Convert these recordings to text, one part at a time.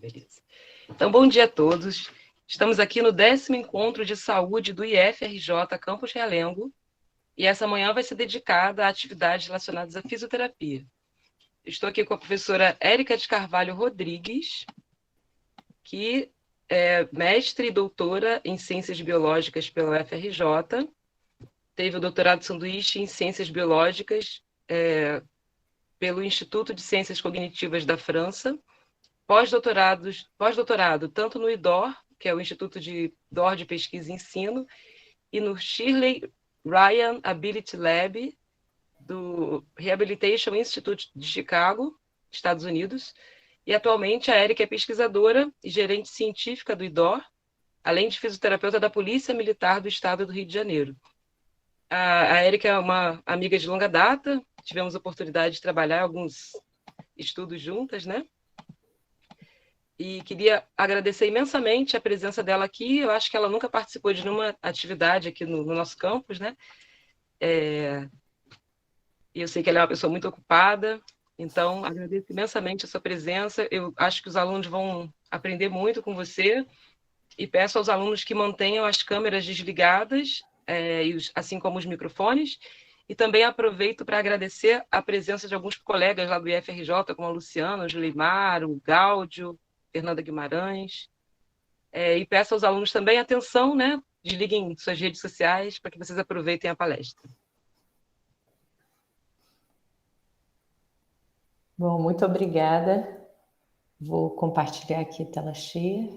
beleza. Então, bom dia a todos. Estamos aqui no 10º encontro de saúde do IFRJ Campus Realengo, e essa manhã vai ser dedicada a atividades relacionadas à fisioterapia. Estou aqui com a professora Érica de Carvalho Rodrigues, que é mestre e doutora em Ciências Biológicas pela UFRJ, teve o doutorado sanduíche em Ciências Biológicas pelo Instituto de Ciências Cognitivas da França, pós-doutorado tanto no IDOR, que é o Instituto de DOR de Pesquisa e Ensino, e no Shirley Ryan Ability Lab, do Rehabilitation Institute de Chicago, Estados Unidos, e atualmente a Érica é pesquisadora e gerente científica do IDOR, além de fisioterapeuta da Polícia Militar do Estado do Rio de Janeiro. A Érica é uma amiga de longa data, tivemos a oportunidade de trabalhar alguns estudos juntas, né? E queria agradecer imensamente a presença dela aqui. Eu acho que ela nunca participou de nenhuma atividade aqui no nosso campus, né? E eu sei que ela é uma pessoa muito ocupada, então agradeço imensamente a sua presença. Eu acho que os alunos vão aprender muito com você e peço aos alunos que mantenham as câmeras desligadas, assim como os microfones, e também aproveito para agradecer a presença de alguns colegas lá do IFRJ, como a Luciana, o Julimar, o Gáudio, Fernanda Guimarães, e peço aos alunos também atenção, né? Desliguem suas redes sociais para que vocês aproveitem a palestra. Bom, muito obrigada. Vou compartilhar aqui a tela cheia.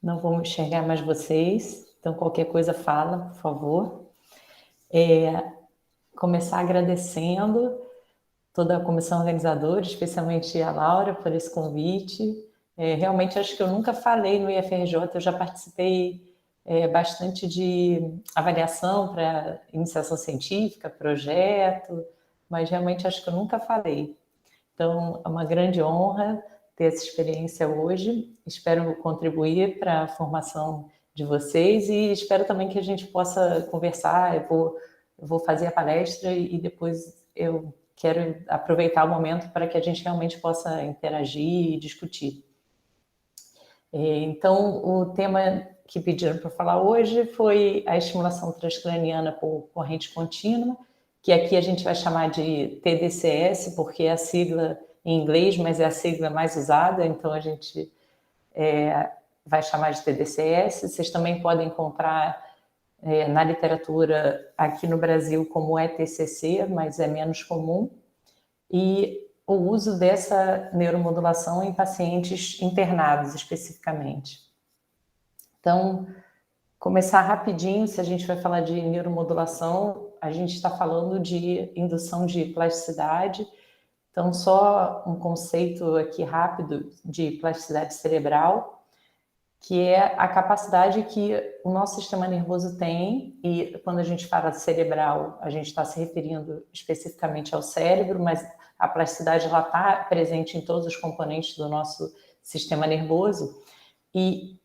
Não vou enxergar mais vocês, então qualquer coisa fala, por favor. Começar agradecendo toda a comissão organizadora, especialmente a Laura, por esse convite. Realmente acho que eu nunca falei no IFRJ, eu já participei bastante de avaliação para iniciação científica, projeto, mas realmente acho que eu nunca falei. Então, é uma grande honra ter essa experiência hoje. Espero contribuir para a formação de vocês e espero também que a gente possa conversar. Eu vou fazer a palestra e depois eu quero aproveitar o momento para que a gente realmente possa interagir e discutir. Então, o tema que pediram para falar hoje foi a estimulação transcraniana por corrente contínua, que aqui a gente vai chamar de TDCS, porque é a sigla em inglês, mas é a sigla mais usada, então a gente vai chamar de TDCS. Vocês também podem encontrar na literatura aqui no Brasil como ETCC, mas é menos comum, e o uso dessa neuromodulação em pacientes internados especificamente. Então, começar rapidinho, se a gente vai falar de neuromodulação, a gente está falando de indução de plasticidade. Então, só um conceito aqui rápido de plasticidade cerebral, que é a capacidade que o nosso sistema nervoso tem, e quando a gente fala cerebral, a gente está se referindo especificamente ao cérebro, mas a plasticidade está presente em todos os componentes do nosso sistema nervoso, e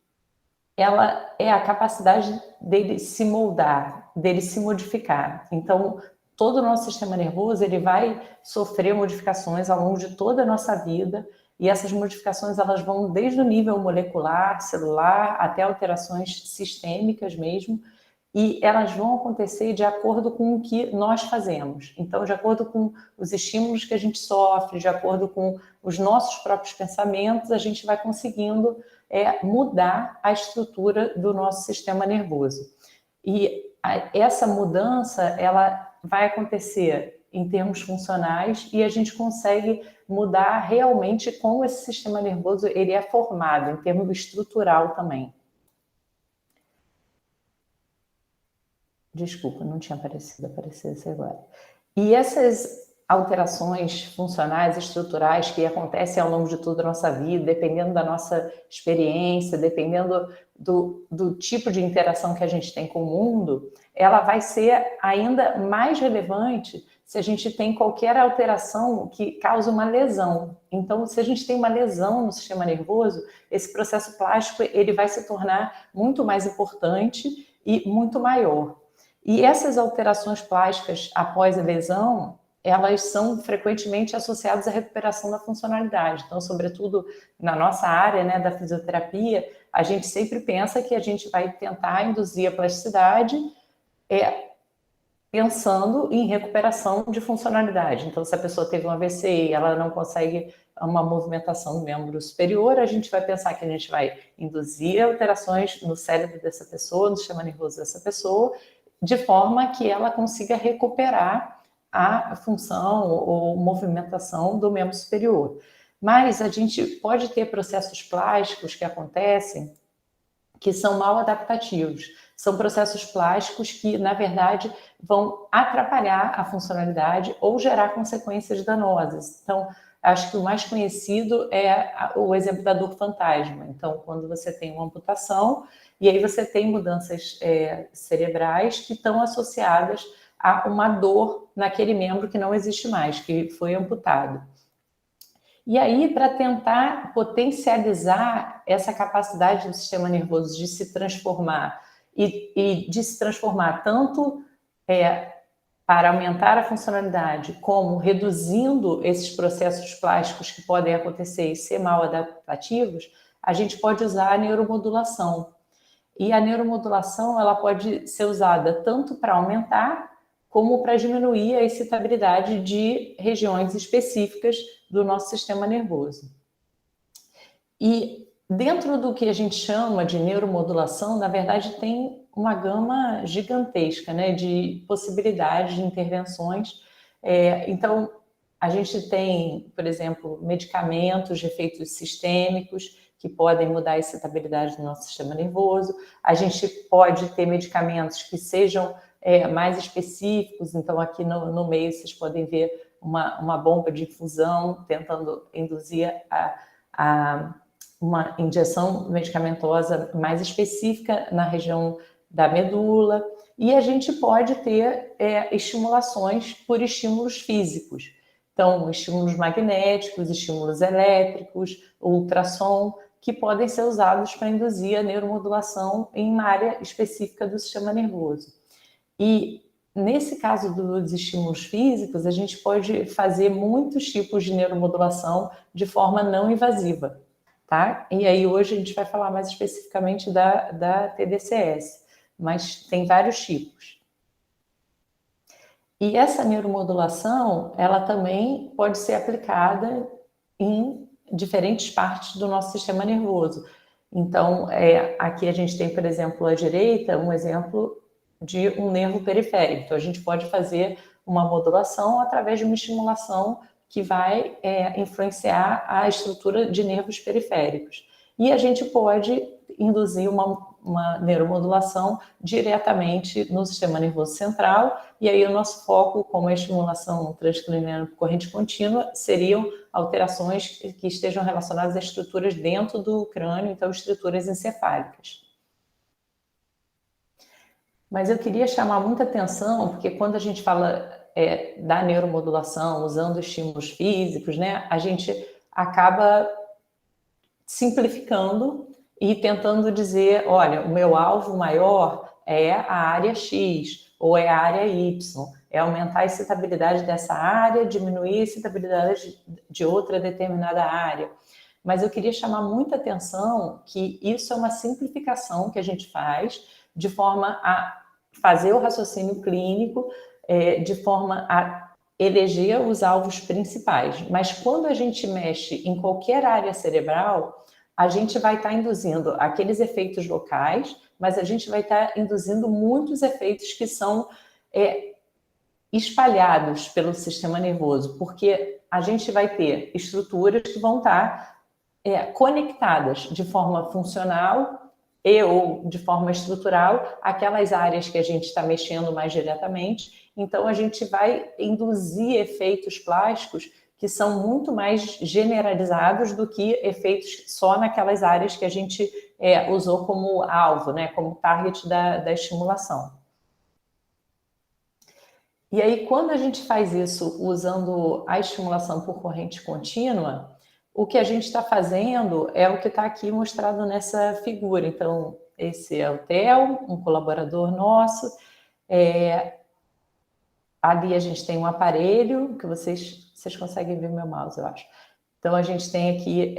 ela é a capacidade dele se moldar, dele se modificar. Então, todo o nosso sistema nervoso ele vai sofrer modificações ao longo de toda a nossa vida, e essas modificações elas vão desde o nível molecular, celular, até alterações sistêmicas mesmo, e elas vão acontecer de acordo com o que nós fazemos. Então, de acordo com os estímulos que a gente sofre, de acordo com os nossos próprios pensamentos, a gente vai conseguindo mudar a estrutura do nosso sistema nervoso. E essa mudança, ela vai acontecer em termos funcionais e a gente consegue mudar realmente como esse sistema nervoso ele é formado, em termos estrutural também. Desculpa, não tinha aparecido isso agora. E essas alterações funcionais, estruturais que acontecem ao longo de toda a nossa vida, dependendo da nossa experiência, dependendo do tipo de interação que a gente tem com o mundo, ela vai ser ainda mais relevante se a gente tem qualquer alteração que cause uma lesão. Então, se a gente tem uma lesão no sistema nervoso, esse processo plástico ele vai se tornar muito mais importante e muito maior. E essas alterações plásticas após a lesão, elas são frequentemente associadas à recuperação da funcionalidade. Então, sobretudo na nossa área, né, da fisioterapia, a gente sempre pensa que a gente vai tentar induzir a plasticidade pensando em recuperação de funcionalidade. Então, se a pessoa teve um AVC e ela não consegue uma movimentação do membro superior, a gente vai pensar que a gente vai induzir alterações no cérebro dessa pessoa, no sistema nervoso dessa pessoa, de forma que ela consiga recuperar a função ou movimentação do membro superior. Mas a gente pode ter processos plásticos que acontecem que são mal adaptativos. São processos plásticos que, na verdade, vão atrapalhar a funcionalidade ou gerar consequências danosas. Então, acho que o mais conhecido é o exemplo da dor fantasma. Então, quando você tem uma amputação, e aí você tem mudanças cerebrais que estão associadas a uma dor naquele membro que não existe mais, que foi amputado. E aí, para tentar potencializar essa capacidade do sistema nervoso de se transformar e de se transformar tanto para aumentar a funcionalidade, como reduzindo esses processos plásticos que podem acontecer e ser mal adaptativos, a gente pode usar a neuromodulação. E a neuromodulação ela pode ser usada tanto para aumentar como para diminuir a excitabilidade de regiões específicas do nosso sistema nervoso. E dentro do que a gente chama de neuromodulação, na verdade, tem uma gama gigantesca, né, de possibilidades de intervenções. Então, a gente tem, por exemplo, medicamentos de efeitos sistêmicos que podem mudar a excitabilidade do nosso sistema nervoso. A gente pode ter medicamentos que sejam mais específicos. Então, aqui no meio, vocês podem ver uma bomba de infusão tentando induzir uma injeção medicamentosa mais específica na região da medula. E a gente pode ter estimulações por estímulos físicos. Então, estímulos magnéticos, estímulos elétricos, ultrassom, que podem ser usados para induzir a neuromodulação em uma área específica do sistema nervoso. E nesse caso dos estímulos físicos, a gente pode fazer muitos tipos de neuromodulação de forma não invasiva, tá? E aí hoje a gente vai falar mais especificamente da TDCS, mas tem vários tipos. E essa neuromodulação, ela também pode ser aplicada em diferentes partes do nosso sistema nervoso. Então, aqui a gente tem, por exemplo, à direita, um exemplo de um nervo periférico. Então, a gente pode fazer uma modulação através de uma estimulação que vai influenciar a estrutura de nervos periféricos. E a gente pode induzir uma neuromodulação diretamente no sistema nervoso central, e aí o nosso foco, como a estimulação transcraniana por corrente contínua, seriam alterações que estejam relacionadas a estruturas dentro do crânio, então estruturas encefálicas. Mas eu queria chamar muita atenção, porque quando a gente fala da neuromodulação, usando estímulos físicos, né, a gente acaba simplificando e tentando dizer, olha, o meu alvo maior é a área X ou é a área Y, é aumentar a excitabilidade dessa área, diminuir a excitabilidade de outra determinada área. Mas eu queria chamar muita atenção que isso é uma simplificação que a gente faz de forma a fazer o raciocínio clínico, de forma a eleger os alvos principais. Mas quando a gente mexe em qualquer área cerebral, a gente vai estar induzindo aqueles efeitos locais, mas a gente vai estar induzindo muitos efeitos que são espalhados pelo sistema nervoso, porque a gente vai ter estruturas que vão estar conectadas de forma funcional e ou de forma estrutural aquelas áreas que a gente está mexendo mais diretamente. Então, a gente vai induzir efeitos plásticos que são muito mais generalizados do que efeitos só naquelas áreas que a gente usou como alvo, né, como target da estimulação. E aí, quando a gente faz isso usando a estimulação por corrente contínua, o que a gente está fazendo é o que está aqui mostrado nessa figura. Então, esse é o Theo, um colaborador nosso. ali a gente tem um aparelho, que vocês conseguem ver meu mouse, eu acho. Então, a gente tem aqui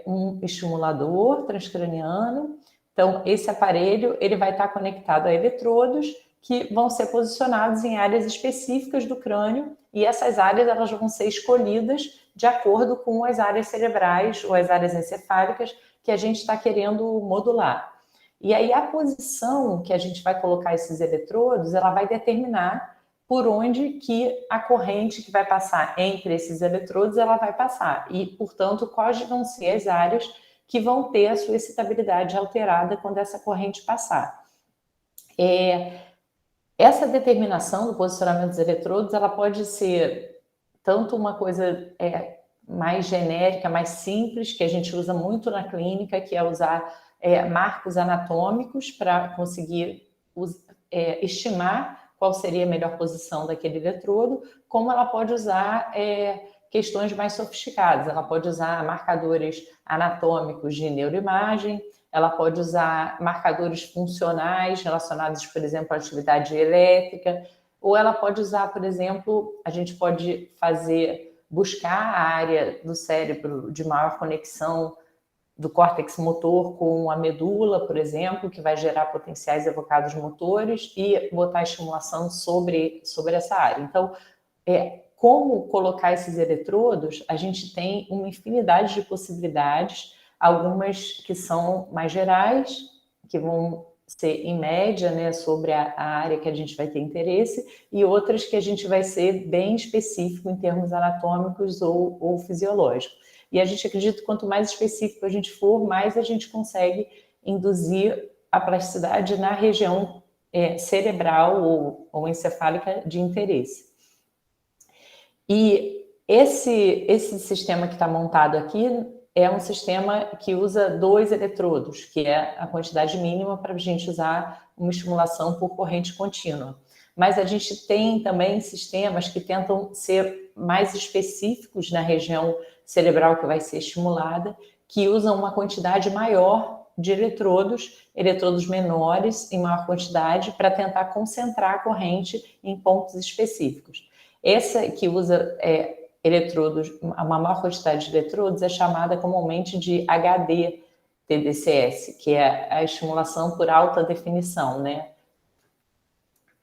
um estimulador transcraniano. Então, esse aparelho ele vai estar conectado a eletrodos que vão ser posicionados em áreas específicas do crânio, e essas áreas elas vão ser escolhidas de acordo com as áreas cerebrais ou as áreas encefálicas que a gente está querendo modular. E aí a posição que a gente vai colocar esses eletrodos, ela vai determinar por onde que a corrente que vai passar entre esses eletrodos, ela vai passar. E, portanto, quais vão ser as áreas que vão ter a sua excitabilidade alterada quando essa corrente passar. Essa determinação do posicionamento dos eletrodos, ela pode ser tanto uma coisa mais genérica, mais simples, que a gente usa muito na clínica, que é usar marcos anatômicos para conseguir estimar qual seria a melhor posição daquele eletrodo, como ela pode usar questões mais sofisticadas. Ela pode usar marcadores anatômicos de neuroimagem, ela pode usar marcadores funcionais relacionados, por exemplo, à atividade elétrica, ou ela pode usar, por exemplo, a gente pode buscar a área do cérebro de maior conexão do córtex motor com a medula, por exemplo, que vai gerar potenciais evocados motores e botar estimulação sobre essa área. Então, como colocar esses eletrodos, a gente tem uma infinidade de possibilidades, algumas que são mais gerais, que vão ser em média, né, sobre a área que a gente vai ter interesse, e outras que a gente vai ser bem específico em termos anatômicos ou fisiológicos. E a gente acredita que quanto mais específico a gente for, mais a gente consegue induzir a plasticidade na região cerebral ou encefálica de interesse. E esse sistema que está montado aqui é um sistema que usa 2 eletrodos, que é a quantidade mínima para a gente usar uma estimulação por corrente contínua. Mas a gente tem também sistemas que tentam ser mais específicos na região cerebral que vai ser estimulada, que usam uma quantidade maior de eletrodos menores em maior quantidade, para tentar concentrar a corrente em pontos específicos. Essa que usa eletrodos, uma maior quantidade de eletrodos, é chamada comumente de HD-TDCS, que é a estimulação por alta definição, né?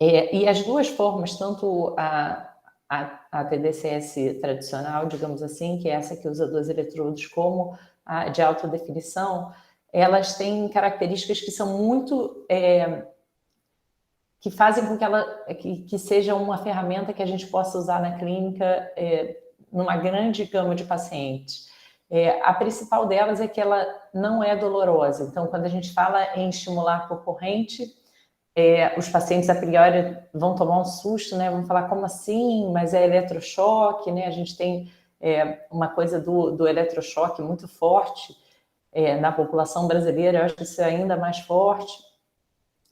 E as duas formas, tanto a TDCS tradicional, digamos assim, que é essa que usa 2 eletrodos, como a de alta definição, elas têm características que são muito... que fazem com que ela que seja uma ferramenta que a gente possa usar na clínica numa grande gama de pacientes. A principal delas é que ela não é dolorosa. Então, quando a gente fala em estimular por corrente, os pacientes a priori vão tomar um susto, né? Vão falar, como assim? Mas é eletrochoque, né? A gente tem uma coisa do eletrochoque muito forte na população brasileira. Eu acho que isso é ainda mais forte.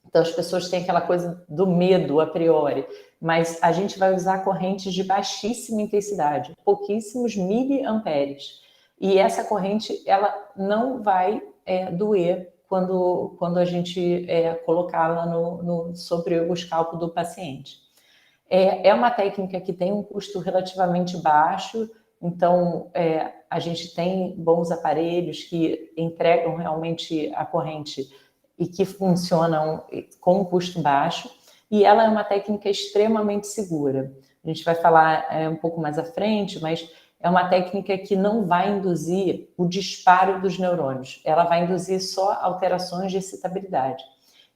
Então, as pessoas têm aquela coisa do medo a priori, mas a gente vai usar correntes de baixíssima intensidade, pouquíssimos miliamperes. E essa corrente, ela não vai doer quando a gente colocá-la sobre o escalpo do paciente. É uma técnica que tem um custo relativamente baixo, então a gente tem bons aparelhos que entregam realmente a corrente e que funcionam com um custo baixo, e ela é uma técnica extremamente segura. A gente vai falar um pouco mais à frente, mas é uma técnica que não vai induzir o disparo dos neurônios, ela vai induzir só alterações de excitabilidade.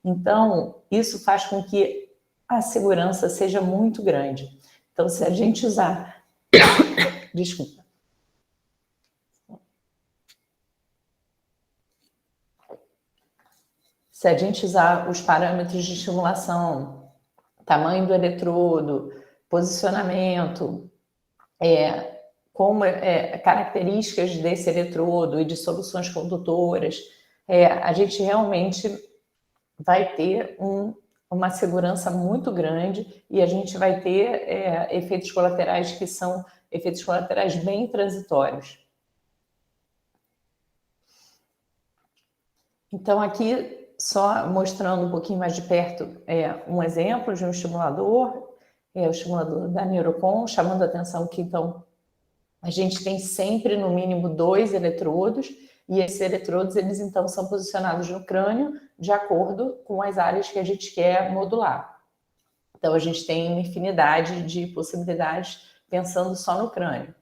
Então, isso faz com que a segurança seja muito grande. Então, se a gente usar... Desculpa. Se a gente usar os parâmetros de estimulação, tamanho do eletrodo, posicionamento, como características desse eletrodo e de soluções condutoras, a gente realmente vai ter uma segurança muito grande e a gente vai ter efeitos colaterais que são efeitos colaterais bem transitórios. Então, aqui, só mostrando um pouquinho mais de perto um exemplo de um estimulador. o estimulador da Neurocon, chamando a atenção que, então, a gente tem sempre, no mínimo, 2 eletrodos, e esses eletrodos, eles, então, são posicionados no crânio de acordo com as áreas que a gente quer modular. Então, a gente tem uma infinidade de possibilidades pensando só no crânio.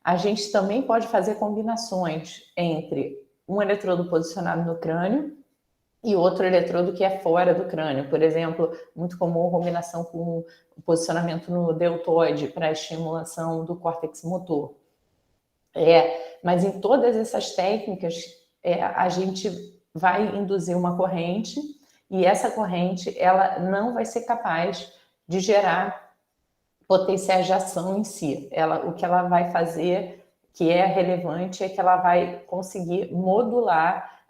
A gente também pode fazer combinações entre um eletrodo posicionado no crânio e outro eletrodo que é fora do crânio. Por exemplo, muito comum combinação com o posicionamento no deltoide para estimulação do córtex motor. Mas em todas essas técnicas, a gente vai induzir uma corrente e essa corrente ela não vai ser capaz de gerar potenciais de ação em si. O que ela vai fazer, que é relevante, é que ela vai conseguir modular,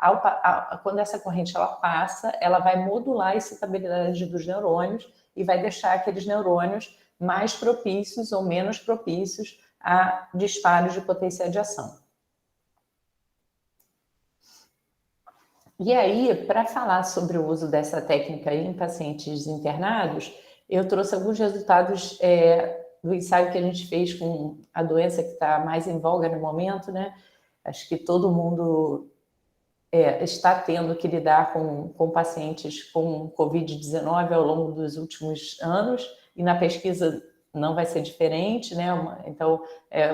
quando essa corrente ela passa, ela vai modular a excitabilidade dos neurônios e vai deixar aqueles neurônios mais propícios ou menos propícios a disparos de potencial de ação. E aí, para falar sobre o uso dessa técnica em pacientes internados, eu trouxe alguns resultados do ensaio que a gente fez com a doença que está mais em voga no momento, né? Acho que todo mundo está tendo que lidar com pacientes com Covid-19 ao longo dos últimos anos, e na pesquisa não vai ser diferente, né? Então,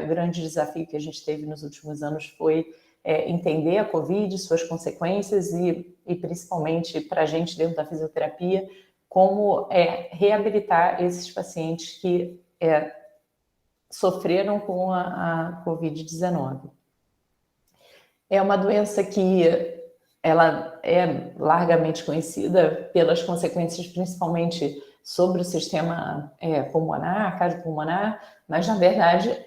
o grande desafio que a gente teve nos últimos anos foi entender a Covid, suas consequências e principalmente para a gente dentro da fisioterapia, como reabilitar esses pacientes que sofreram com a Covid-19. É uma doença que ela é largamente conhecida pelas consequências, principalmente sobre o sistema pulmonar, cardiopulmonar, mas, na verdade,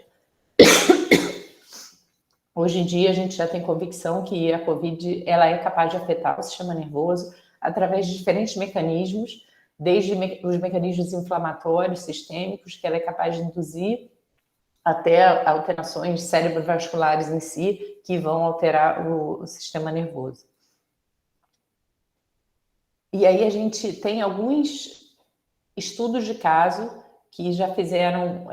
hoje em dia a gente já tem convicção que a Covid ela é capaz de afetar o sistema nervoso através de diferentes mecanismos, desde os mecanismos inflamatórios sistêmicos, que ela é capaz de induzir, até alterações cerebrovasculares em si, que vão alterar o sistema nervoso. E aí a gente tem alguns estudos de caso que já fizeram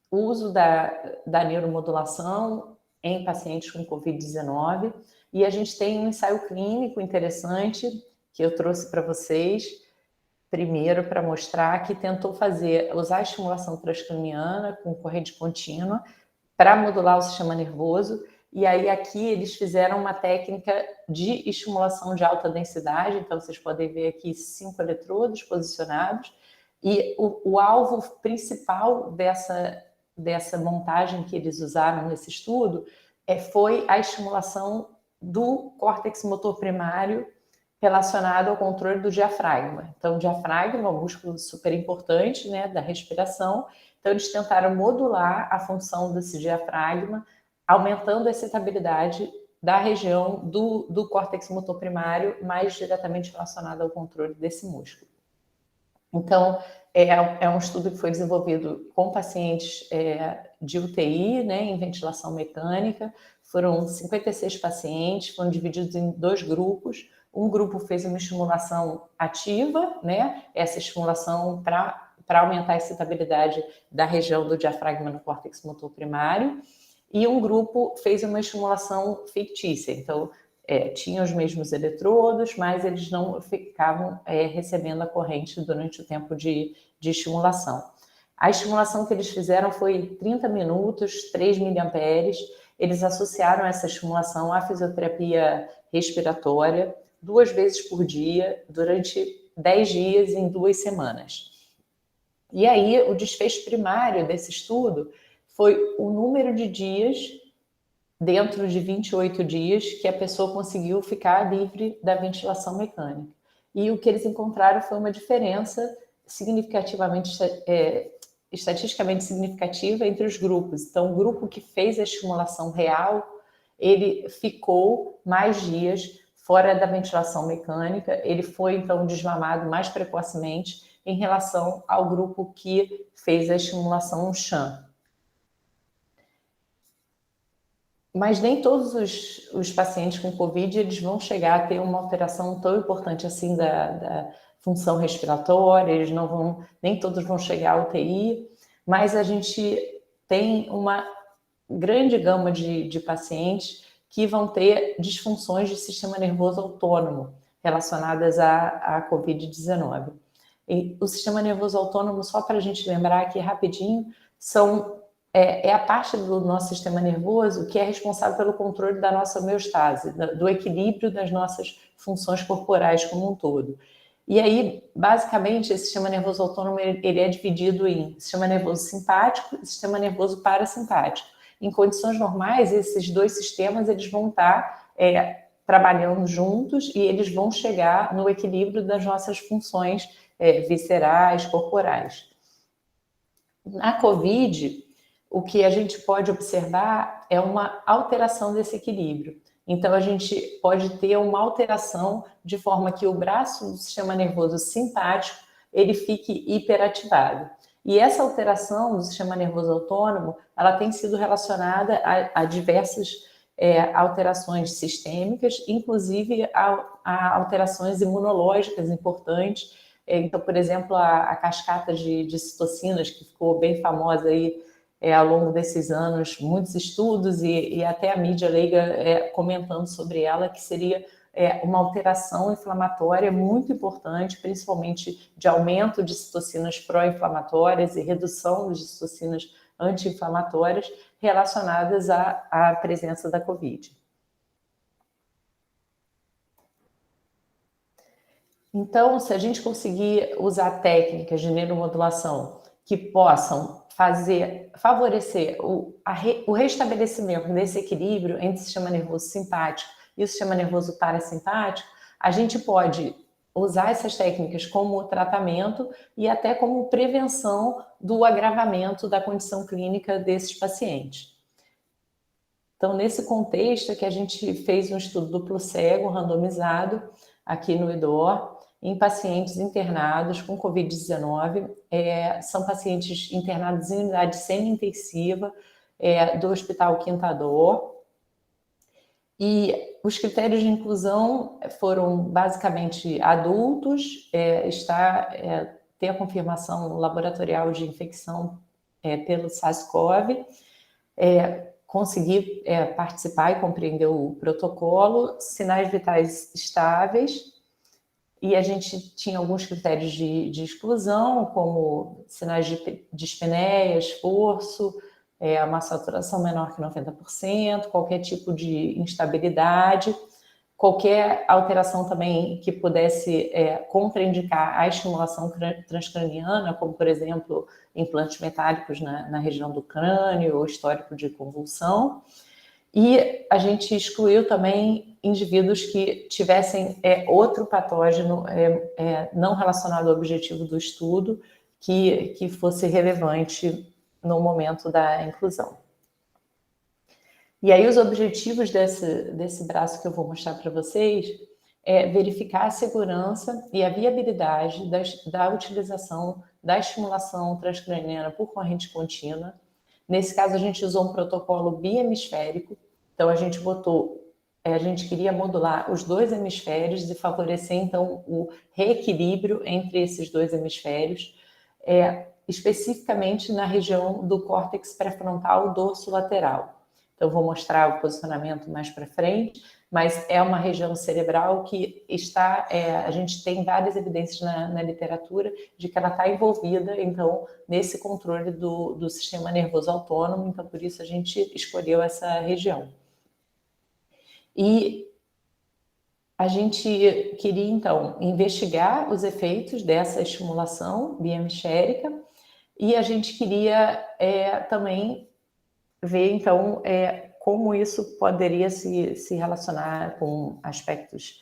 uso da neuromodulação em pacientes com Covid-19, e a gente tem um ensaio clínico interessante que eu trouxe para vocês, primeiro para mostrar que tentou usar a estimulação transcraniana com corrente contínua para modular o sistema nervoso, e aí aqui eles fizeram uma técnica de estimulação de alta densidade, então vocês podem ver aqui 5 eletrodos posicionados, e o alvo principal dessa montagem que eles usaram nesse estudo foi a estimulação do córtex motor primário relacionado ao controle do diafragma. Então, o diafragma é um músculo super importante, né, da respiração. Então, eles tentaram modular a função desse diafragma, aumentando a excitabilidade da região do córtex motor primário, mais diretamente relacionada ao controle desse músculo. Então, é um estudo que foi desenvolvido com pacientes de UTI, né, em ventilação mecânica. Foram 56 pacientes, foram divididos em 2 grupos. Um grupo fez uma estimulação ativa, né, essa estimulação para aumentar a excitabilidade da região do diafragma no córtex motor primário, e um grupo fez uma estimulação fictícia. Então, tinham os mesmos eletrodos, mas eles não ficavam recebendo a corrente durante o tempo de estimulação. A estimulação que eles fizeram foi 30 minutos, 3 miliamperes. Eles associaram essa estimulação à fisioterapia respiratória 2 vezes por dia, durante 10 dias, em 2 semanas. E aí, o desfecho primário desse estudo foi o número de dias, dentro de 28 dias, que a pessoa conseguiu ficar livre da ventilação mecânica. E o que eles encontraram foi uma diferença estatisticamente significativa entre os grupos. Então, o grupo que fez a estimulação real, ele ficou mais dias fora da ventilação mecânica, ele foi, então, desmamado mais precocemente em relação ao grupo que fez a estimulação sham. Mas nem todos os pacientes com Covid eles vão chegar a ter uma alteração tão importante assim da função respiratória, eles não vão, nem todos vão chegar à UTI, mas a gente tem uma grande gama de pacientes que vão ter disfunções de sistema nervoso autônomo relacionadas à COVID-19. E o sistema nervoso autônomo, só para a gente lembrar aqui rapidinho, é a parte do nosso sistema nervoso que é responsável pelo controle da nossa homeostase, do equilíbrio das nossas funções corporais como um todo. E aí, basicamente, esse sistema nervoso autônomo ele é dividido em sistema nervoso simpático e sistema nervoso parasimpático. Em condições normais, esses dois sistemas eles vão estar trabalhando juntos e eles vão chegar no equilíbrio das nossas funções viscerais, corporais. Na COVID, o que a gente pode observar é uma alteração desse equilíbrio. Então, a gente pode ter uma alteração de forma que o braço do sistema nervoso simpático ele fique hiperativado. E essa alteração do sistema nervoso autônomo, ela tem sido relacionada a diversas alterações sistêmicas, inclusive a alterações imunológicas importantes. Então, por exemplo, a cascata de citocinas, que ficou bem famosa aí ao longo desses anos, muitos estudos e até a mídia leiga comentando sobre ela, que seria uma alteração inflamatória muito importante, principalmente de aumento de citocinas pró-inflamatórias e redução de citocinas anti-inflamatórias relacionadas à presença da COVID. Então, se a gente conseguir usar técnicas de neuromodulação que possam favorecer o restabelecimento desse equilíbrio entre o sistema nervoso simpático e o sistema nervoso parasimpático, a gente pode usar essas técnicas como tratamento e até como prevenção do agravamento da condição clínica desses pacientes. Então, nesse contexto é que a gente fez um estudo duplo cego, randomizado, aqui no IDOR, em pacientes internados com COVID-19, são pacientes internados em unidade semi-intensiva do Hospital Quinta-Dor. E os critérios de inclusão foram basicamente adultos, ter a confirmação laboratorial de infecção pelo SARS-CoV, conseguir participar e compreender o protocolo, sinais vitais estáveis, e a gente tinha alguns critérios de exclusão, como sinais de dispneia, esforço, uma saturação menor que 90%, qualquer tipo de instabilidade, qualquer alteração também que pudesse contraindicar a estimulação transcraniana, como, por exemplo, implantes metálicos na região do crânio ou histórico de convulsão. E a gente excluiu também indivíduos que tivessem outro patógeno não relacionado ao objetivo do estudo que fosse relevante no momento da inclusão. E aí os objetivos desse braço que eu vou mostrar para vocês é verificar a segurança e a viabilidade da utilização da estimulação transcraniana por corrente contínua. Nesse caso, a gente usou um protocolo bihemisférico, então a gente queria modular os dois hemisférios e favorecer, então, o reequilíbrio entre esses dois hemisférios, especificamente na região do córtex pré-frontal dorsolateral. Então, vou mostrar o posicionamento mais para frente, mas é uma região cerebral que a gente tem várias evidências na literatura de que ela está envolvida, então, nesse controle do sistema nervoso autônomo, então, por isso a gente escolheu essa região. E a gente queria, então, investigar os efeitos dessa estimulação biohemisférica e a gente queria também ver, então, como isso poderia se relacionar com aspectos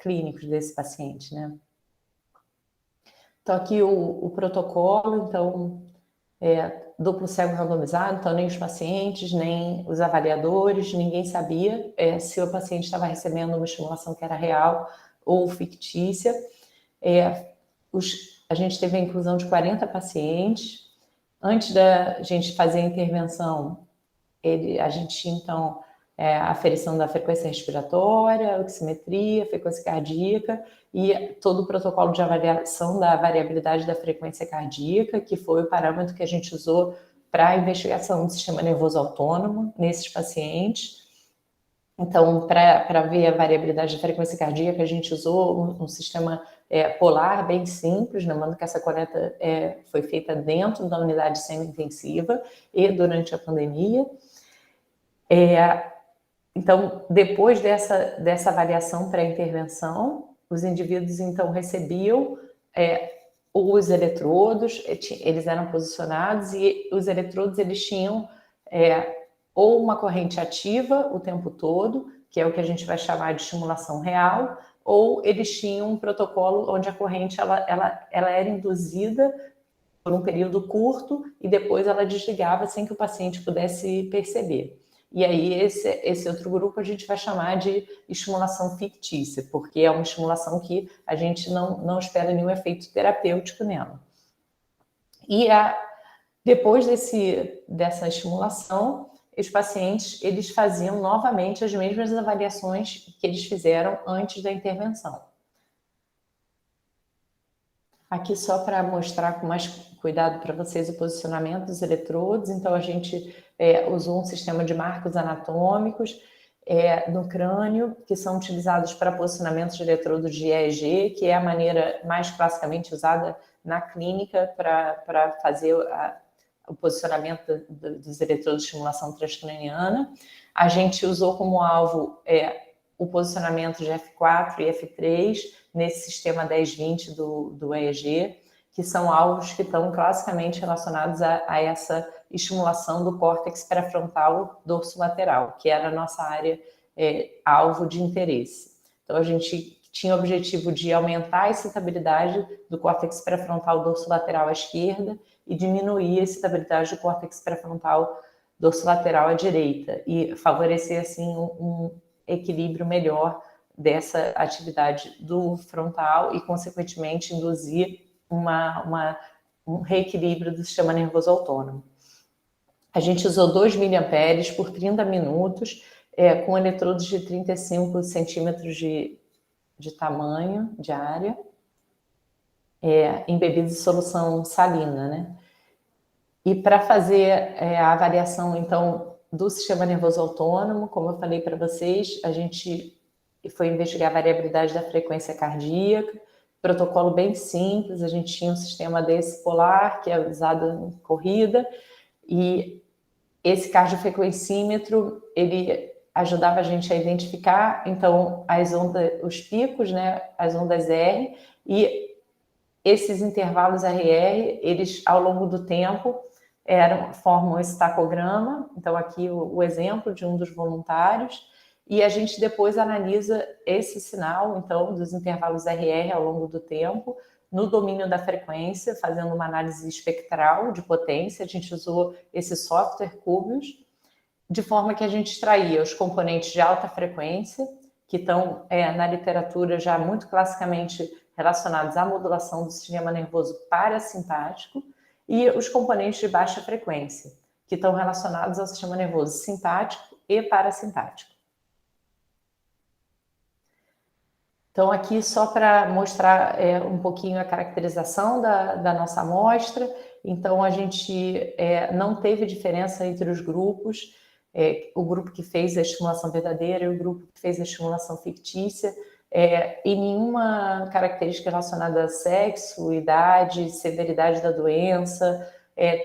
clínicos desse paciente, né? Então, aqui o protocolo, então, duplo cego randomizado, então nem os pacientes, nem os avaliadores, ninguém sabia se o paciente estava recebendo uma estimulação que era real ou fictícia. A gente teve a inclusão de 40 pacientes. Antes da gente fazer a intervenção, a gente, então, aferição da frequência respiratória, oximetria, frequência cardíaca e todo o protocolo de avaliação da variabilidade da frequência cardíaca, que foi o parâmetro que a gente usou para a investigação do sistema nervoso autônomo nesses pacientes. Então, para ver a variabilidade da frequência cardíaca, a gente usou um sistema polar bem simples, lembrando que essa coleta foi feita dentro da unidade semi-intensiva e durante a pandemia. Então, depois dessa avaliação pré-intervenção, os indivíduos, então, recebiam os eletrodos, eles eram posicionados e os eletrodos, eles tinham ou uma corrente ativa o tempo todo, que é o que a gente vai chamar de estimulação real, ou eles tinham um protocolo onde a corrente ela era induzida por um período curto e depois ela desligava sem que o paciente pudesse perceber. E aí esse outro grupo a gente vai chamar de estimulação fictícia, porque é uma estimulação que a gente não espera nenhum efeito terapêutico nela. E depois dessa estimulação, os pacientes eles faziam novamente as mesmas avaliações que eles fizeram antes da intervenção. Aqui só para mostrar com mais cuidado para vocês o posicionamento dos eletrodos. Então, a gente usou um sistema de marcos anatômicos no crânio, que são utilizados para posicionamento de eletrodos de EEG, que é a maneira mais classicamente usada na clínica para fazer o posicionamento dos eletrodos de estimulação transcraniana. A gente usou como alvo o posicionamento de F4 e F3 nesse sistema 10-20 do EEG, que são alvos que estão classicamente relacionados a essa estimulação do córtex pré-frontal dorsolateral, que era a nossa área alvo de interesse. Então, a gente tinha o objetivo de aumentar a excitabilidade do córtex pré-frontal dorsolateral à esquerda e diminuir a excitabilidade do córtex pré-frontal dorsolateral à direita e favorecer, assim, um equilíbrio melhor dessa atividade do frontal e, consequentemente, induzir um reequilíbrio do sistema nervoso autônomo. A gente usou 2 miliamperes por 30 minutos, com eletrodos de 35 centímetros de tamanho, de área, embebidos em solução salina, né? E para fazer a avaliação, então, do sistema nervoso autônomo, como eu falei para vocês, a gente foi investigar a variabilidade da frequência cardíaca, protocolo bem simples, a gente tinha um sistema desse polar, que é usado em corrida, e esse cardiofrequencímetro, ele ajudava a gente a identificar, então, os picos, né, as ondas R, e esses intervalos RR, eles, ao longo do tempo, formam esse tacograma, então aqui o exemplo de um dos voluntários, e a gente depois analisa esse sinal, então, dos intervalos RR ao longo do tempo, no domínio da frequência, fazendo uma análise espectral de potência. A gente usou esse software Cubius, de forma que a gente extraía os componentes de alta frequência, que estão na literatura já muito classicamente relacionados à modulação do sistema nervoso parasimpático, e os componentes de baixa frequência, que estão relacionados ao sistema nervoso simpático e parasimpático. Então, aqui só para mostrar um pouquinho a caracterização da nossa amostra. Então, a gente não teve diferença entre os grupos, o grupo que fez a estimulação verdadeira e o grupo que fez a estimulação fictícia, e nenhuma característica relacionada a sexo, idade, severidade da doença,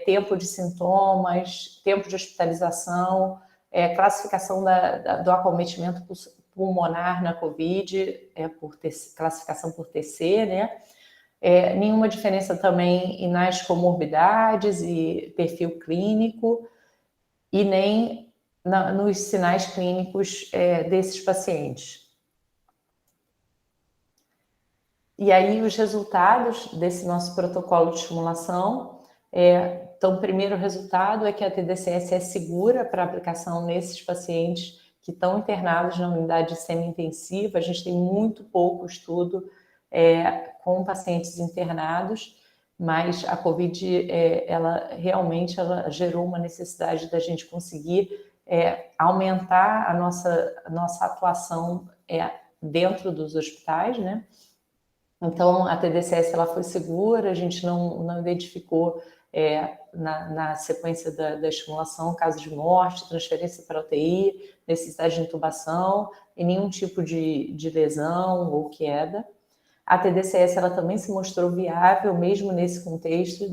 tempo de sintomas, tempo de hospitalização, classificação do acometimento pulmonar na COVID, classificação por TC, né? Nenhuma diferença também nas comorbidades e perfil clínico, e nem nos sinais clínicos desses pacientes. E aí, os resultados desse nosso protocolo de estimulação, então, o primeiro resultado é que a TDCS é segura para aplicação nesses pacientes que estão internados na unidade semi-intensiva. A gente tem muito pouco estudo com pacientes internados, mas a COVID, ela realmente gerou uma necessidade da gente conseguir aumentar a nossa atuação dentro dos hospitais, né? Então, a TDCS ela foi segura, a gente não identificou na sequência da estimulação caso de morte, transferência para UTI, necessidade de intubação e nenhum tipo de lesão ou queda. A TDCS ela também se mostrou viável, mesmo nesse contexto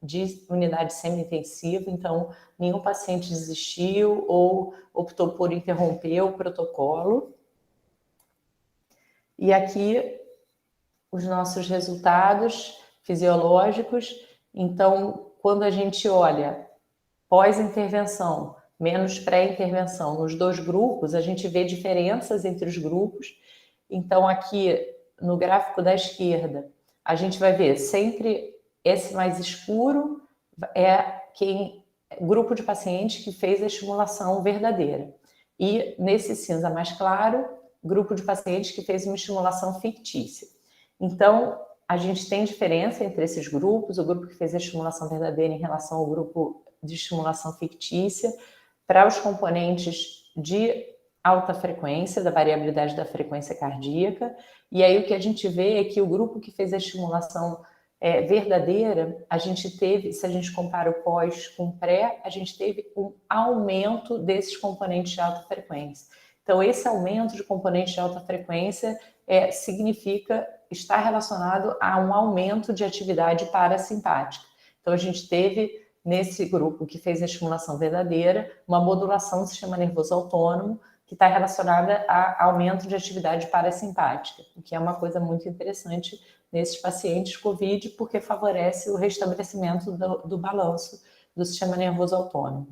de unidade semi-intensiva, então nenhum paciente desistiu ou optou por interromper o protocolo. E aqui os nossos resultados fisiológicos. Então, quando a gente olha pós-intervenção, menos pré-intervenção, nos 2 grupos, a gente vê diferenças entre os grupos. Então, aqui no gráfico da esquerda, a gente vai ver sempre esse mais escuro grupo de pacientes que fez a estimulação verdadeira. E nesse cinza mais claro, grupo de pacientes que fez uma estimulação fictícia. Então, a gente tem diferença entre esses grupos, o grupo que fez a estimulação verdadeira em relação ao grupo de estimulação fictícia, para os componentes de alta frequência, da variabilidade da frequência cardíaca. E aí o que a gente vê é que o grupo que fez a estimulação verdadeira, a gente teve, se a gente compara o pós com o pré, a gente teve um aumento desses componentes de alta frequência. Então, esse aumento de componentes de alta frequência significa estar relacionado a um aumento de atividade parasimpática. Então, a gente teve, nesse grupo que fez a estimulação verdadeira, uma modulação do sistema nervoso autônomo que está relacionada a aumento de atividade parasimpática, o que é uma coisa muito interessante nesses pacientes COVID, porque favorece o restabelecimento do balanço do sistema nervoso autônomo.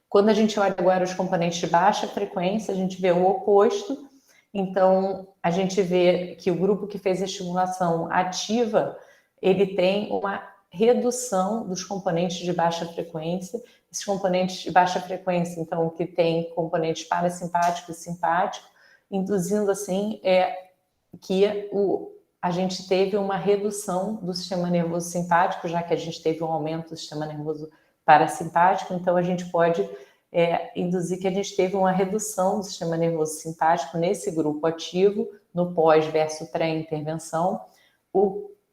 Quando a gente olha agora os componentes de baixa frequência, a gente vê o oposto. Então, a gente vê que o grupo que fez a estimulação ativa, ele tem uma redução dos componentes de baixa frequência. Esses componentes de baixa frequência, então, que tem componentes parasimpático e simpático, induzindo, assim, que a gente teve uma redução do sistema nervoso simpático, já que a gente teve um aumento do sistema nervoso parasimpático, então a gente pode induzir que a gente teve uma redução do sistema nervoso simpático nesse grupo ativo, no pós versus pré-intervenção,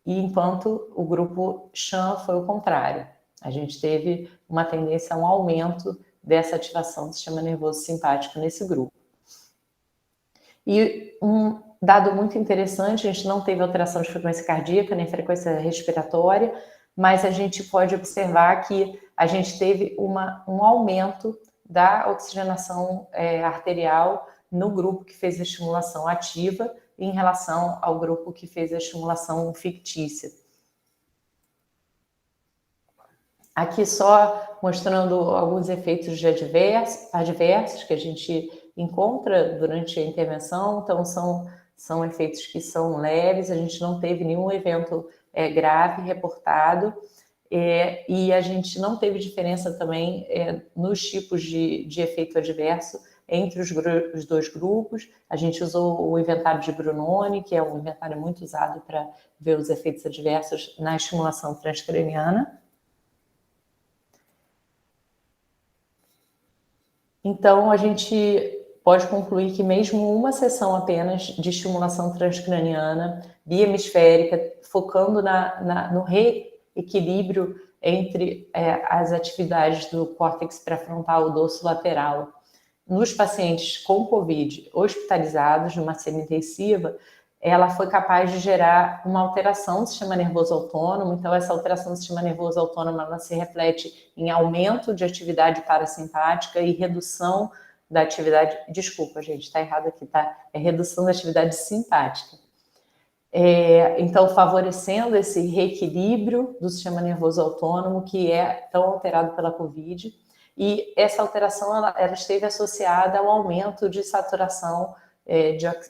enquanto o grupo sham foi o contrário. A gente teve uma tendência a um aumento dessa ativação do sistema nervoso simpático nesse grupo. E um dado muito interessante, a gente não teve alteração de frequência cardíaca nem frequência respiratória, mas a gente pode observar que a gente teve um aumento da oxigenação arterial no grupo que fez a estimulação ativa em relação ao grupo que fez a estimulação fictícia. Aqui só mostrando alguns efeitos adversos que a gente encontra durante a intervenção, então são efeitos que são leves, a gente não teve nenhum evento grave reportado, e a gente não teve diferença também nos tipos de efeito adverso entre os 2 grupos. A gente usou o inventário de Brunoni, que é um inventário muito usado para ver os efeitos adversos na estimulação transcraniana. Então, a gente pode concluir que mesmo uma sessão apenas de estimulação transcraniana biemisférica, focando no reequilíbrio entre as atividades do córtex pré-frontal, dorso lateral, nos pacientes com COVID hospitalizados numa semi-intensiva, ela foi capaz de gerar uma alteração do sistema nervoso autônomo. Então, essa alteração do sistema nervoso autônomo ela se reflete em aumento de atividade parasimpática e redução da atividade... Desculpa, gente, está errado aqui, tá? É redução da atividade simpática. Então, favorecendo esse reequilíbrio do sistema nervoso autônomo que é tão alterado pela COVID. E essa alteração ela esteve associada ao aumento de saturação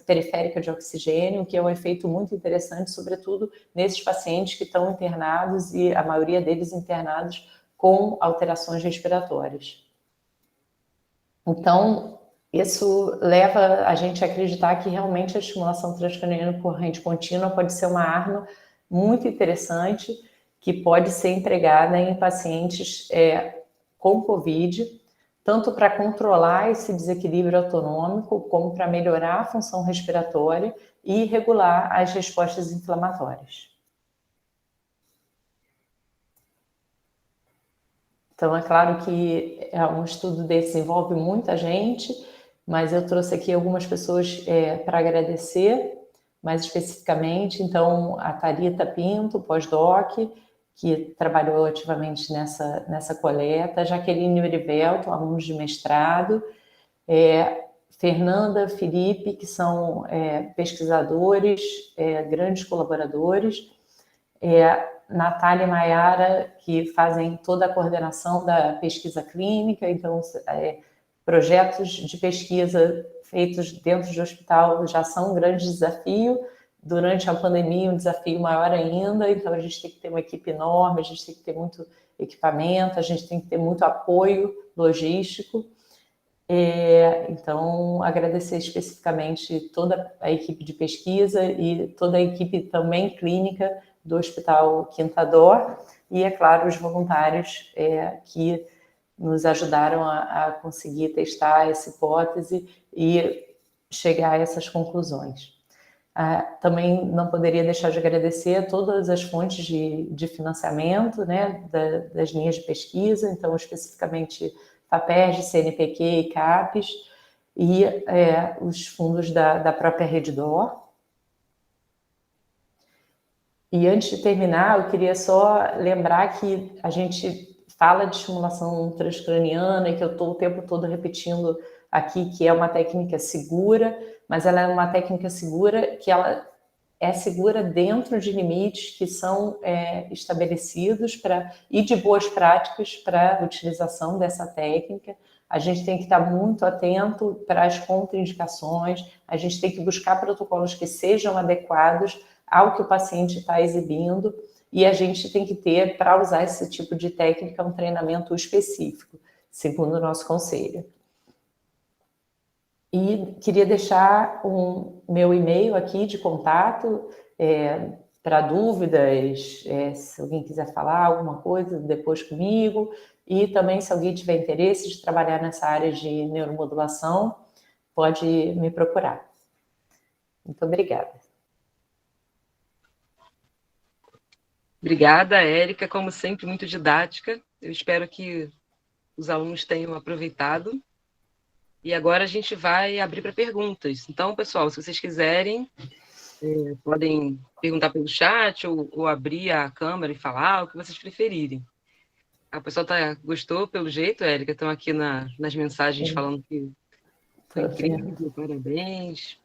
periférica de oxigênio, que é um efeito muito interessante, sobretudo nesses pacientes que estão internados e a maioria deles internados com alterações respiratórias. Então, isso leva a gente a acreditar que realmente a estimulação transcraniana por corrente contínua pode ser uma arma muito interessante que pode ser empregada em pacientes com COVID, tanto para controlar esse desequilíbrio autonômico, como para melhorar a função respiratória e regular as respostas inflamatórias. Então, é claro que um estudo desse envolve muita gente, mas eu trouxe aqui algumas pessoas para agradecer, mais especificamente. Então, a Thalita Pinto, pós-doc, que trabalhou ativamente nessa coleta, Jaqueline Urivelto, alunos de mestrado, Fernanda, Felipe, que são pesquisadores, grandes colaboradores, Natália e Maiara, que fazem toda a coordenação da pesquisa clínica, então projetos de pesquisa feitos dentro de hospital já são um grande desafio. Durante a pandemia, um desafio maior ainda, então a gente tem que ter uma equipe enorme, a gente tem que ter muito equipamento, a gente tem que ter muito apoio logístico. Então, agradecer especificamente toda a equipe de pesquisa e toda a equipe também clínica do Hospital Quinta Dor e, é claro, os voluntários que nos ajudaram a conseguir testar essa hipótese e chegar a essas conclusões. Também não poderia deixar de agradecer a todas as fontes de financiamento, né, das linhas de pesquisa, então, especificamente FAPERJ, CNPq e CAPES, e os fundos da própria Rede DOR. E antes de terminar, eu queria só lembrar que a gente fala de estimulação transcraniana e que eu estou o tempo todo repetindo aqui que é uma técnica segura, mas ela é uma técnica segura que ela é segura dentro de limites que são estabelecidos e de boas práticas para a utilização dessa técnica. A gente tem que estar muito atento para as contraindicações, a gente tem que buscar protocolos que sejam adequados ao que o paciente está exibindo e a gente tem que ter, para usar esse tipo de técnica, um treinamento específico, segundo o nosso conselho. E queria deixar meu e-mail aqui de contato para dúvidas, se alguém quiser falar alguma coisa depois comigo, e também se alguém tiver interesse de trabalhar nessa área de neuromodulação, pode me procurar. Muito obrigada. Obrigada, Érica, como sempre, muito didática. Eu espero que os alunos tenham aproveitado. E agora a gente vai abrir para perguntas. Então, pessoal, se vocês quiserem, podem perguntar pelo chat ou abrir a câmera e falar, o que vocês preferirem. O pessoal gostou pelo jeito, Érica? Estão aqui nas mensagens falando que foi incrível, parabéns.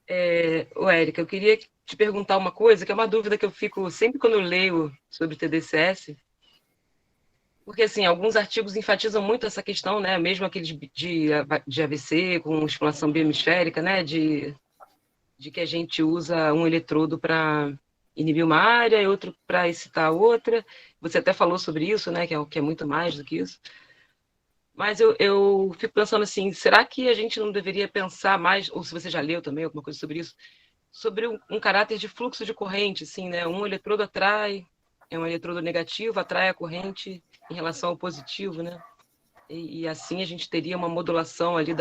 Érica, eu queria te perguntar uma coisa, que é uma dúvida que eu fico sempre quando eu leio sobre TDCS, porque, assim, alguns artigos enfatizam muito essa questão, né, mesmo aqueles de AVC, com estimulação biohemisférica, né, de que a gente usa um eletrodo para inibir uma área e outro para excitar a outra. Você até falou sobre isso, né, que é muito mais do que isso. Mas eu fico pensando assim, será que a gente não deveria pensar mais, ou se você já leu também alguma coisa sobre isso, sobre um caráter de fluxo de corrente, assim, né? Um eletrodo atrai, um eletrodo negativo atrai a corrente em relação ao positivo, né? E assim a gente teria uma modulação ali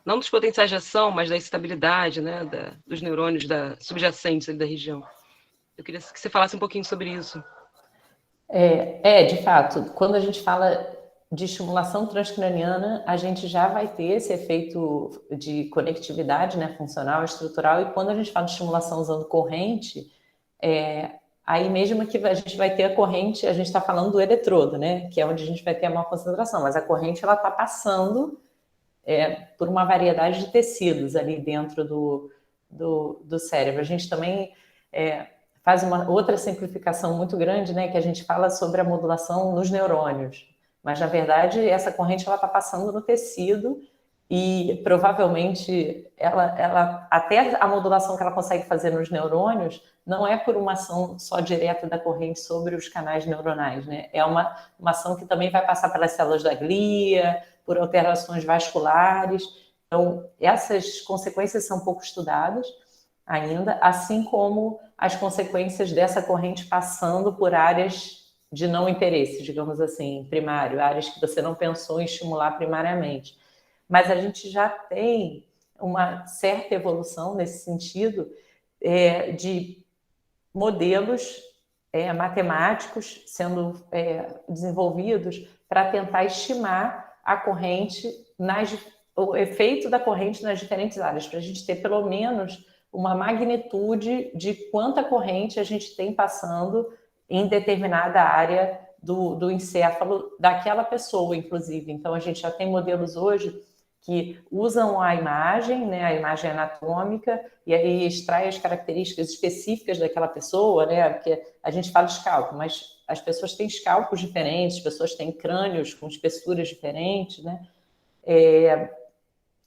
não dos potenciais de ação, mas da excitabilidade, né? Dos neurônios subjacentes ali da região. Eu queria que você falasse um pouquinho sobre isso. De fato, quando a gente fala de estimulação transcraniana, a gente já vai ter esse efeito de conectividade, né, funcional, estrutural, e quando a gente fala de estimulação usando corrente, aí mesmo que a gente vai ter a corrente, a gente está falando do eletrodo, né, que é onde a gente vai ter a maior concentração, mas a corrente ela está passando por uma variedade de tecidos ali dentro do cérebro. A gente também faz uma outra simplificação muito grande, né, que a gente fala sobre a modulação nos neurônios. Mas, na verdade, essa corrente está passando no tecido e, provavelmente, ela, até a modulação que ela consegue fazer nos neurônios não é por uma ação só direta da corrente sobre os canais neuronais, né? É uma ação que também vai passar pelas células da glia, por alterações vasculares. Então, essas consequências são pouco estudadas ainda, assim como as consequências dessa corrente passando por áreas de não interesse, digamos assim, primário, áreas que você não pensou em estimular primariamente. Mas a gente já tem uma certa evolução nesse sentido de modelos matemáticos sendo desenvolvidos para tentar estimar a corrente, o efeito da corrente nas diferentes áreas, para a gente ter pelo menos uma magnitude de quanta corrente a gente tem passando em determinada área do encéfalo daquela pessoa, inclusive. Então, a gente já tem modelos hoje que usam a imagem, né, a imagem anatômica, e aí extrai as características específicas daquela pessoa, né, porque a gente fala escalpo, mas as pessoas têm escalpos diferentes, as pessoas têm crânios com espessuras diferentes, né,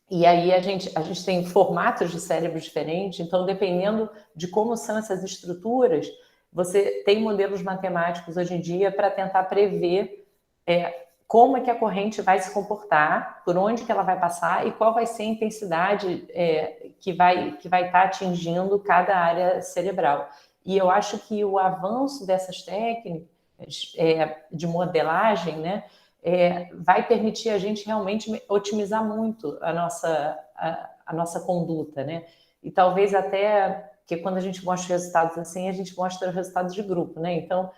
e aí a gente tem formatos de cérebro diferentes, então dependendo de como são essas estruturas, você tem modelos matemáticos hoje em dia para tentar prever como é que a corrente vai se comportar, por onde que ela vai passar e qual vai ser a intensidade que vai estar atingindo cada área cerebral. E eu acho que o avanço dessas técnicas de modelagem, né, vai permitir a gente realmente otimizar muito a nossa conduta, né? E talvez até que quando a gente mostra resultados assim, a gente mostra resultados de grupo, né? Então,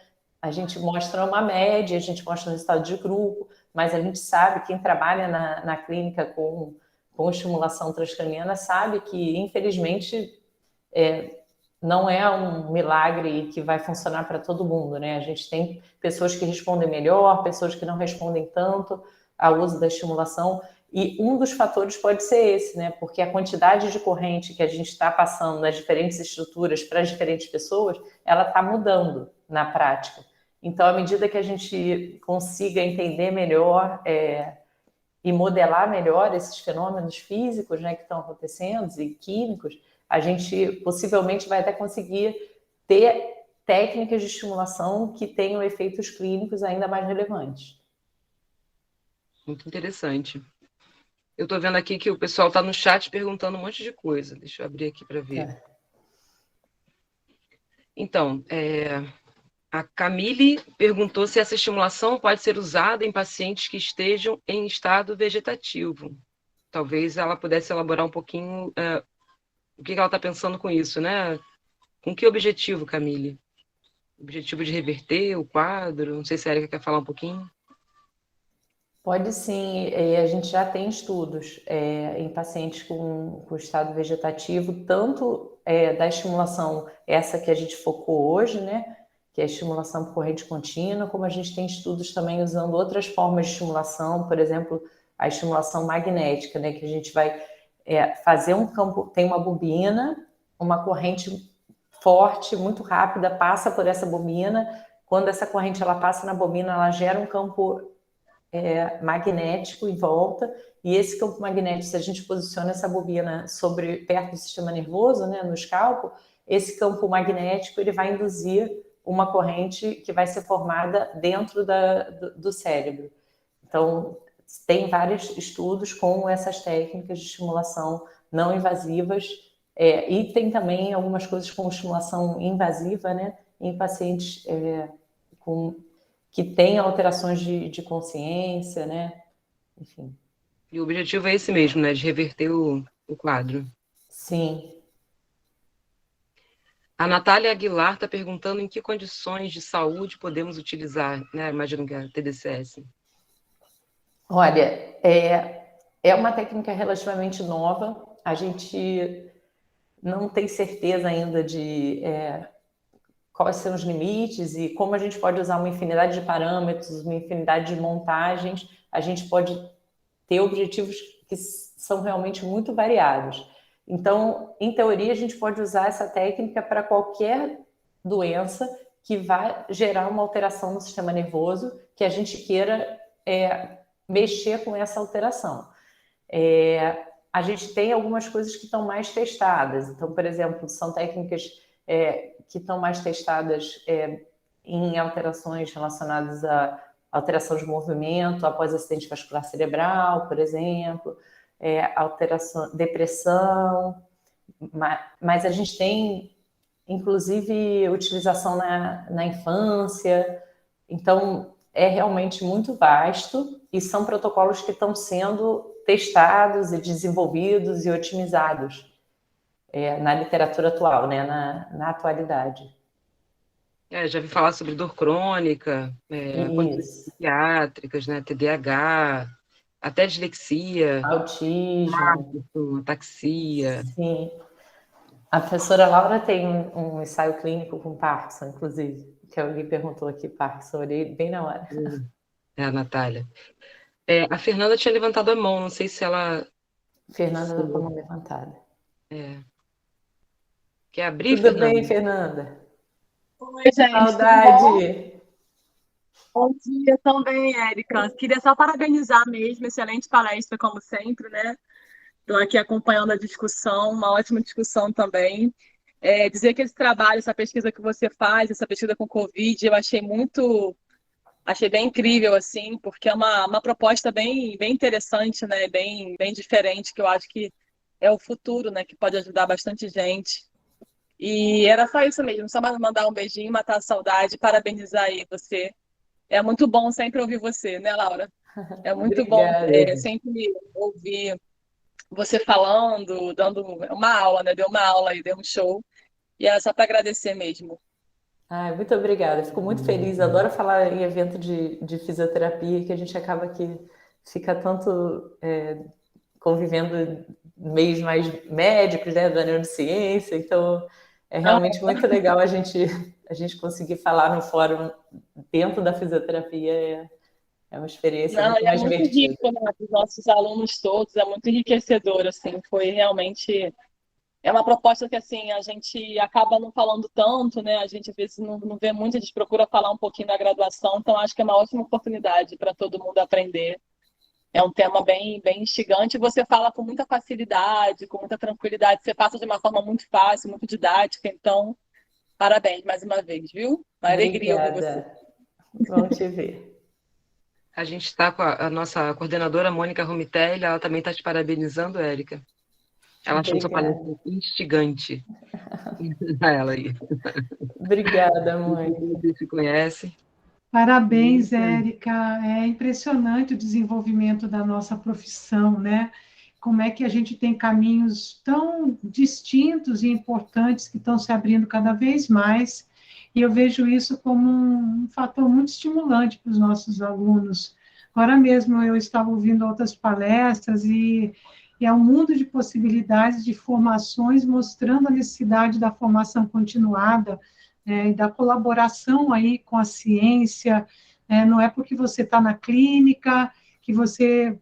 a gente mostra uma média, a gente mostra um resultado de grupo, mas a gente sabe, quem trabalha na clínica com estimulação transcraniana sabe que, infelizmente, não é um milagre que vai funcionar para todo mundo, né? A gente tem pessoas que respondem melhor, pessoas que não respondem tanto ao uso da estimulação, e um dos fatores pode ser esse, né? Porque a quantidade de corrente que a gente está passando nas diferentes estruturas para as diferentes pessoas, ela está mudando na prática. Então, à medida que a gente consiga entender melhor e modelar melhor esses fenômenos físicos, né, que estão acontecendo e químicos, a gente possivelmente vai até conseguir ter técnicas de estimulação que tenham efeitos clínicos ainda mais relevantes. Muito interessante. Eu estou vendo aqui que o pessoal está no chat perguntando um monte de coisa. Deixa eu abrir aqui para ver. Então, a Camille perguntou se essa estimulação pode ser usada em pacientes que estejam em estado vegetativo. Talvez ela pudesse elaborar um pouquinho o que ela está pensando com isso, né? Com que objetivo, Camille? Objetivo de reverter o quadro? Não sei se a Erika quer falar um pouquinho. Pode sim, a gente já tem estudos em pacientes com estado vegetativo, tanto da estimulação, essa que a gente focou hoje, né, que é a estimulação por corrente contínua, como a gente tem estudos também usando outras formas de estimulação, por exemplo, a estimulação magnética, né, que a gente vai fazer um campo, tem uma bobina, uma corrente forte, muito rápida, passa por essa bobina, quando essa corrente ela passa na bobina, ela gera um campo magnético em volta, e esse campo magnético, se a gente posiciona essa bobina perto do sistema nervoso, né, no escalpo, esse campo magnético ele vai induzir uma corrente que vai ser formada dentro do cérebro. Então, tem vários estudos com essas técnicas de estimulação não invasivas, e tem também algumas coisas com estimulação invasiva, né, em pacientes que têm alterações de consciência, né? Enfim. E o objetivo é esse mesmo, né? De reverter o quadro. Sim. A Natália Aguilar está perguntando em que condições de saúde podemos utilizar, né? Imagino que é a TDCS. Olha, uma técnica relativamente nova. A gente não tem certeza ainda de quais são os limites e como a gente pode usar uma infinidade de parâmetros, uma infinidade de montagens. A gente pode ter objetivos que são realmente muito variados. Então, em teoria, a gente pode usar essa técnica para qualquer doença que vai gerar uma alteração no sistema nervoso que a gente queira mexer com essa alteração. A gente tem algumas coisas que estão mais testadas. Então, por exemplo, são técnicas que estão mais testadas em alterações relacionadas a alteração de movimento após acidente vascular cerebral, por exemplo, alteração, depressão, mas a gente tem, inclusive, utilização na infância. Então, é realmente muito vasto e são protocolos que estão sendo testados e desenvolvidos e otimizados na literatura atual, né, na atualidade. Já vi falar sobre dor crônica, condições Isso. psiquiátricas, né, TDAH, até dislexia, Autismo. ataxia. Sim. A professora Laura tem um ensaio clínico com Parkinson, inclusive, que alguém perguntou aqui, Parkinson, olhei bem na hora. É a Natália. A Fernanda tinha levantado a mão, não sei se ela... Fernanda está com a mão levantada. Quer abrir, Tudo bem, Fernanda? Fernanda? Oi, gente, tudo bom? Saudade! Bom dia também, Érica. Queria só parabenizar mesmo, excelente palestra, como sempre, né? Estou aqui acompanhando a discussão, uma ótima discussão também. Dizer que esse trabalho, essa pesquisa que você faz, essa pesquisa com Covid, eu achei bem incrível, assim, porque é uma proposta bem interessante, né? Bem diferente, que eu acho que é o futuro, né? Que pode ajudar bastante gente. E era só isso mesmo, só mandar um beijinho, matar a saudade, parabenizar aí você. É muito bom sempre ouvir você, né, Laura? É muito bom Obrigada. sempre ouvir você falando, dando uma aula, né? Deu uma aula aí, deu um show. E era só para agradecer mesmo. Ai, muito obrigada. Fico muito feliz. Adoro falar em evento de fisioterapia, que a gente acaba que fica tanto convivendo meios mais médicos, né, da neurociência. Então, é realmente muito legal a gente conseguir falar no fórum dentro da fisioterapia. É uma experiência Não, muito e é mais muito divertida. rico, né, para os nossos alunos todos, é muito enriquecedor, assim, foi realmente... É uma proposta que, assim, a gente acaba não falando tanto, né? A gente, às vezes, não vê muito, a gente procura falar um pouquinho da graduação, então acho que é uma ótima oportunidade para todo mundo aprender. É um tema bem instigante, e você fala com muita facilidade, com muita tranquilidade, você passa de uma forma muito fácil, muito didática, então, parabéns mais uma vez, viu? Uma alegria ouvir você. Obrigada. Vamos te ver. A gente está com a nossa coordenadora, Mônica Rumitelli, ela também está te parabenizando, Érica. Ela achou sua palestra Obrigada. instigante. Ela aí. Obrigada, mãe. Você se conhece. Parabéns, Érica. É impressionante o desenvolvimento da nossa profissão, né? Como é que a gente tem caminhos tão distintos e importantes que estão se abrindo cada vez mais. E eu vejo isso como um fator muito estimulante para os nossos alunos. Agora mesmo eu estava ouvindo outras palestras e é um mundo de possibilidades de formações mostrando a necessidade da formação continuada, e da colaboração aí com a ciência, não é porque você está na clínica que você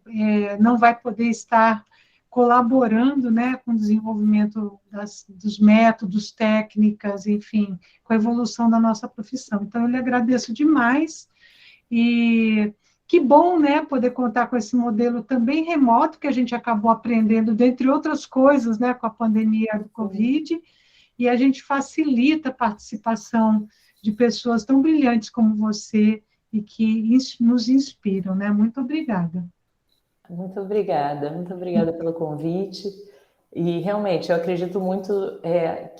não vai poder estar colaborando, né, com o desenvolvimento dos métodos, técnicas, enfim, com a evolução da nossa profissão. Então, eu lhe agradeço demais e que bom, né, poder contar com esse modelo também remoto que a gente acabou aprendendo, dentre outras coisas, né, com a pandemia do Covid, e a gente facilita a participação de pessoas tão brilhantes como você e que nos inspiram, né? Muito obrigada. Muito obrigada pelo convite. E realmente eu acredito muito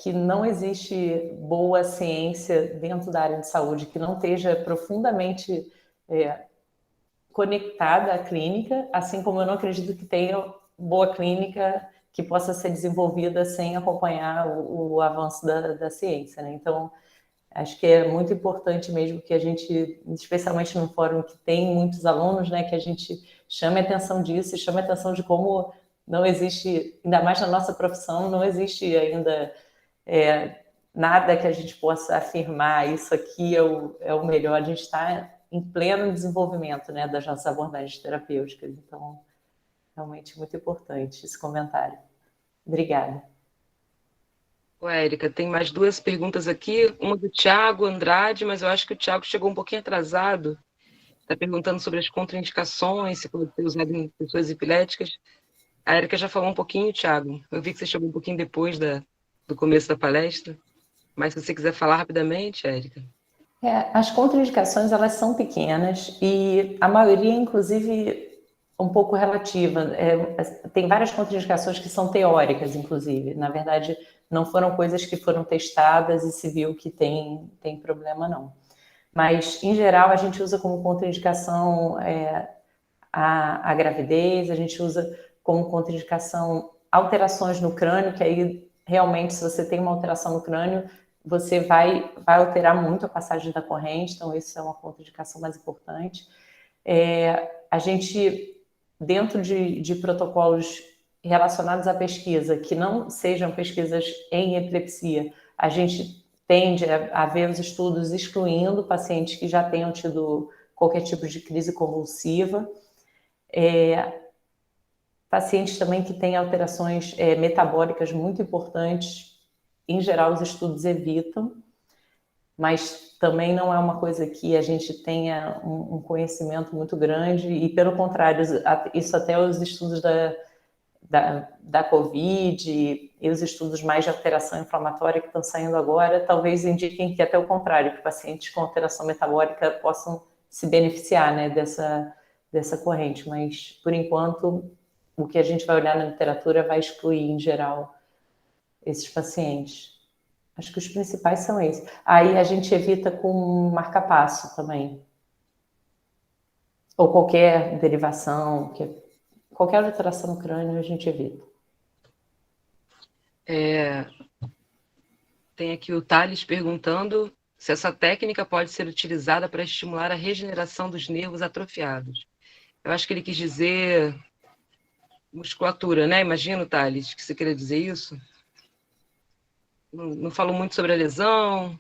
que não existe boa ciência dentro da área de saúde que não esteja profundamente conectada à clínica, assim como eu não acredito que tenha boa clínica que possa ser desenvolvida sem acompanhar o avanço da ciência, né? Então, acho que é muito importante mesmo que a gente, especialmente num fórum que tem muitos alunos, né, que a gente chame a atenção disso, chame a atenção de como não existe, ainda mais na nossa profissão, não existe ainda nada que a gente possa afirmar, isso aqui é o melhor. A gente está em pleno desenvolvimento, né, das nossas abordagens terapêuticas. Então, realmente muito importante esse comentário. Obrigada. Érica, tem mais duas perguntas aqui, uma do Tiago Andrade, mas eu acho que o Tiago chegou um pouquinho atrasado. Está perguntando sobre as contraindicações, se pode ser usado em pessoas epiléticas. A Érica já falou um pouquinho, Tiago. Eu vi que você chegou um pouquinho depois do começo da palestra, mas se você quiser falar rapidamente, Érica. As contraindicações, elas são pequenas e a maioria, inclusive, um pouco relativa. Tem várias contraindicações que são teóricas, inclusive. Na verdade, não foram coisas que foram testadas e se viu que tem problema, não. Mas, em geral, a gente usa como contraindicação a gravidez, a gente usa como contraindicação alterações no crânio, que aí, realmente, se você tem uma alteração no crânio, você vai alterar muito a passagem da corrente, então isso é uma contraindicação mais importante. A gente, dentro de protocolos relacionados à pesquisa, que não sejam pesquisas em epilepsia, a gente tende a ver os estudos excluindo pacientes que já tenham tido qualquer tipo de crise convulsiva. Pacientes também que têm alterações metabólicas muito importantes, em geral os estudos evitam, mas também não é uma coisa que a gente tenha um conhecimento muito grande, e pelo contrário, isso até os estudos da Covid e os estudos mais de alteração inflamatória que estão saindo agora, talvez indiquem que até o contrário, que pacientes com alteração metabólica possam se beneficiar, né, dessa corrente, mas por enquanto o que a gente vai olhar na literatura vai excluir em geral esses pacientes. Acho que os principais são esses. Aí a gente evita com marca-passo também. Ou qualquer derivação, qualquer alteração no crânio a gente evita. Tem aqui o Thales perguntando se essa técnica pode ser utilizada para estimular a regeneração dos nervos atrofiados. Eu acho que ele quis dizer musculatura, né? Imagino, Thales, que você queria dizer isso. Não falou muito sobre a lesão.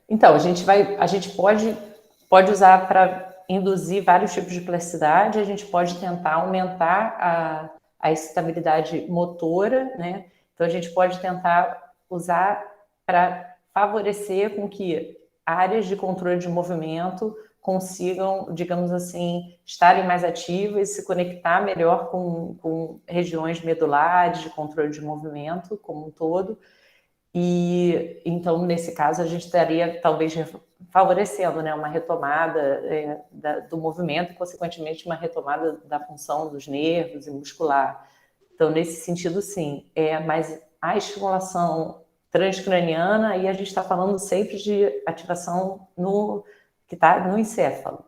Então, a gente pode usar para induzir vários tipos de plasticidade, a gente pode tentar aumentar a excitabilidade motora, né? Então, a gente pode tentar usar para favorecer com que áreas de controle de movimento consigam, digamos assim, estarem mais ativas, se conectar melhor com regiões medulares de controle de movimento como um todo. E então, nesse caso, a gente estaria talvez favorecendo, né, uma retomada do movimento e, consequentemente, uma retomada da função dos nervos e muscular. Então, nesse sentido, sim. Mas a estimulação transcraniana, aí a gente está falando sempre de ativação que está no encéfalo.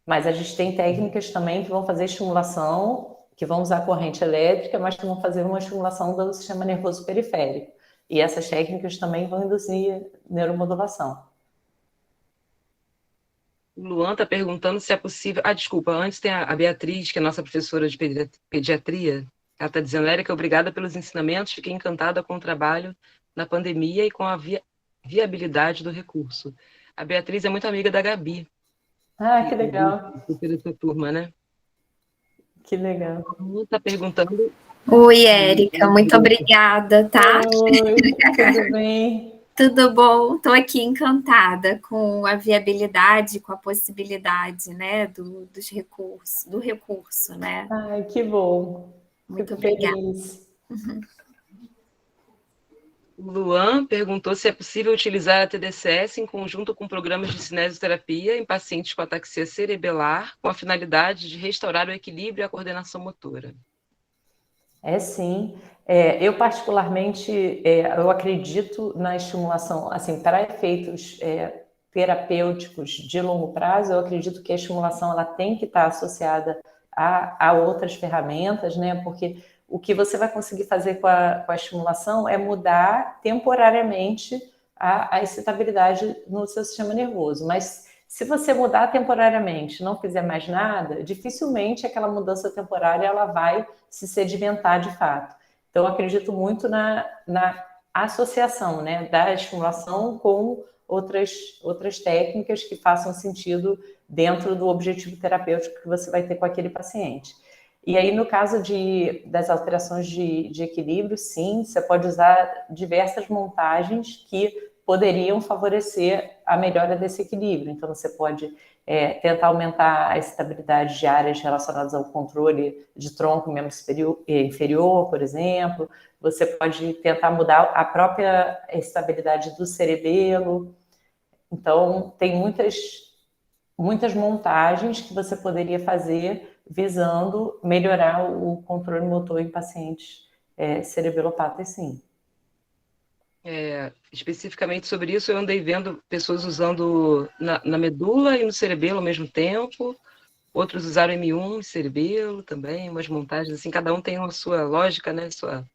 Mas a gente tem técnicas também que vão fazer estimulação, que vão usar corrente elétrica, mas que vão fazer uma estimulação do sistema nervoso periférico. E essas técnicas também vão induzir neuromodulação. O Luan está perguntando se é possível... desculpa, antes tem a Beatriz, que é nossa professora de pediatria. Ela está dizendo, Érica, obrigada pelos ensinamentos, fiquei encantada com o trabalho na pandemia e com a viabilidade do recurso. A Beatriz é muito amiga da Gabi. Que legal. Dessa turma, né? Que legal. Está perguntando... Oi, Érica, muito obrigada, tá? Oi, tudo bem? Tudo bom? Estou aqui encantada com a viabilidade, com a possibilidade, né, do recurso, né? Ai, que bom. Muito Fico obrigada. feliz. O Luan perguntou se é possível utilizar a TDCS em conjunto com programas de cinesioterapia em pacientes com ataxia cerebelar, com a finalidade de restaurar o equilíbrio e a coordenação motora. Sim. Eu, particularmente, eu acredito na estimulação, assim, para efeitos terapêuticos de longo prazo, eu acredito que a estimulação ela tem que estar associada a outras ferramentas, né? Porque o que você vai conseguir fazer com a estimulação é mudar temporariamente a excitabilidade no seu sistema nervoso, mas se você mudar temporariamente, não fizer mais nada, dificilmente aquela mudança temporária ela vai se sedimentar de fato. Então, eu acredito muito na associação, né, da estimulação com outras técnicas que façam sentido dentro do objetivo terapêutico que você vai ter com aquele paciente. E aí, no caso das alterações de equilíbrio, sim, você pode usar diversas montagens que poderiam favorecer a melhora desse equilíbrio. Então, você pode tentar aumentar a estabilidade de áreas relacionadas ao controle de tronco e membro inferior, por exemplo. Você pode tentar mudar a própria estabilidade do cerebelo. Então, tem muitas montagens que você poderia fazer visando melhorar o controle motor em pacientes cerebelopatas, sim. especificamente sobre isso, eu andei vendo pessoas usando na medula e no cerebelo ao mesmo tempo, outros usaram M1 e cerebelo também, umas montagens assim, cada um tem a sua lógica, né, sua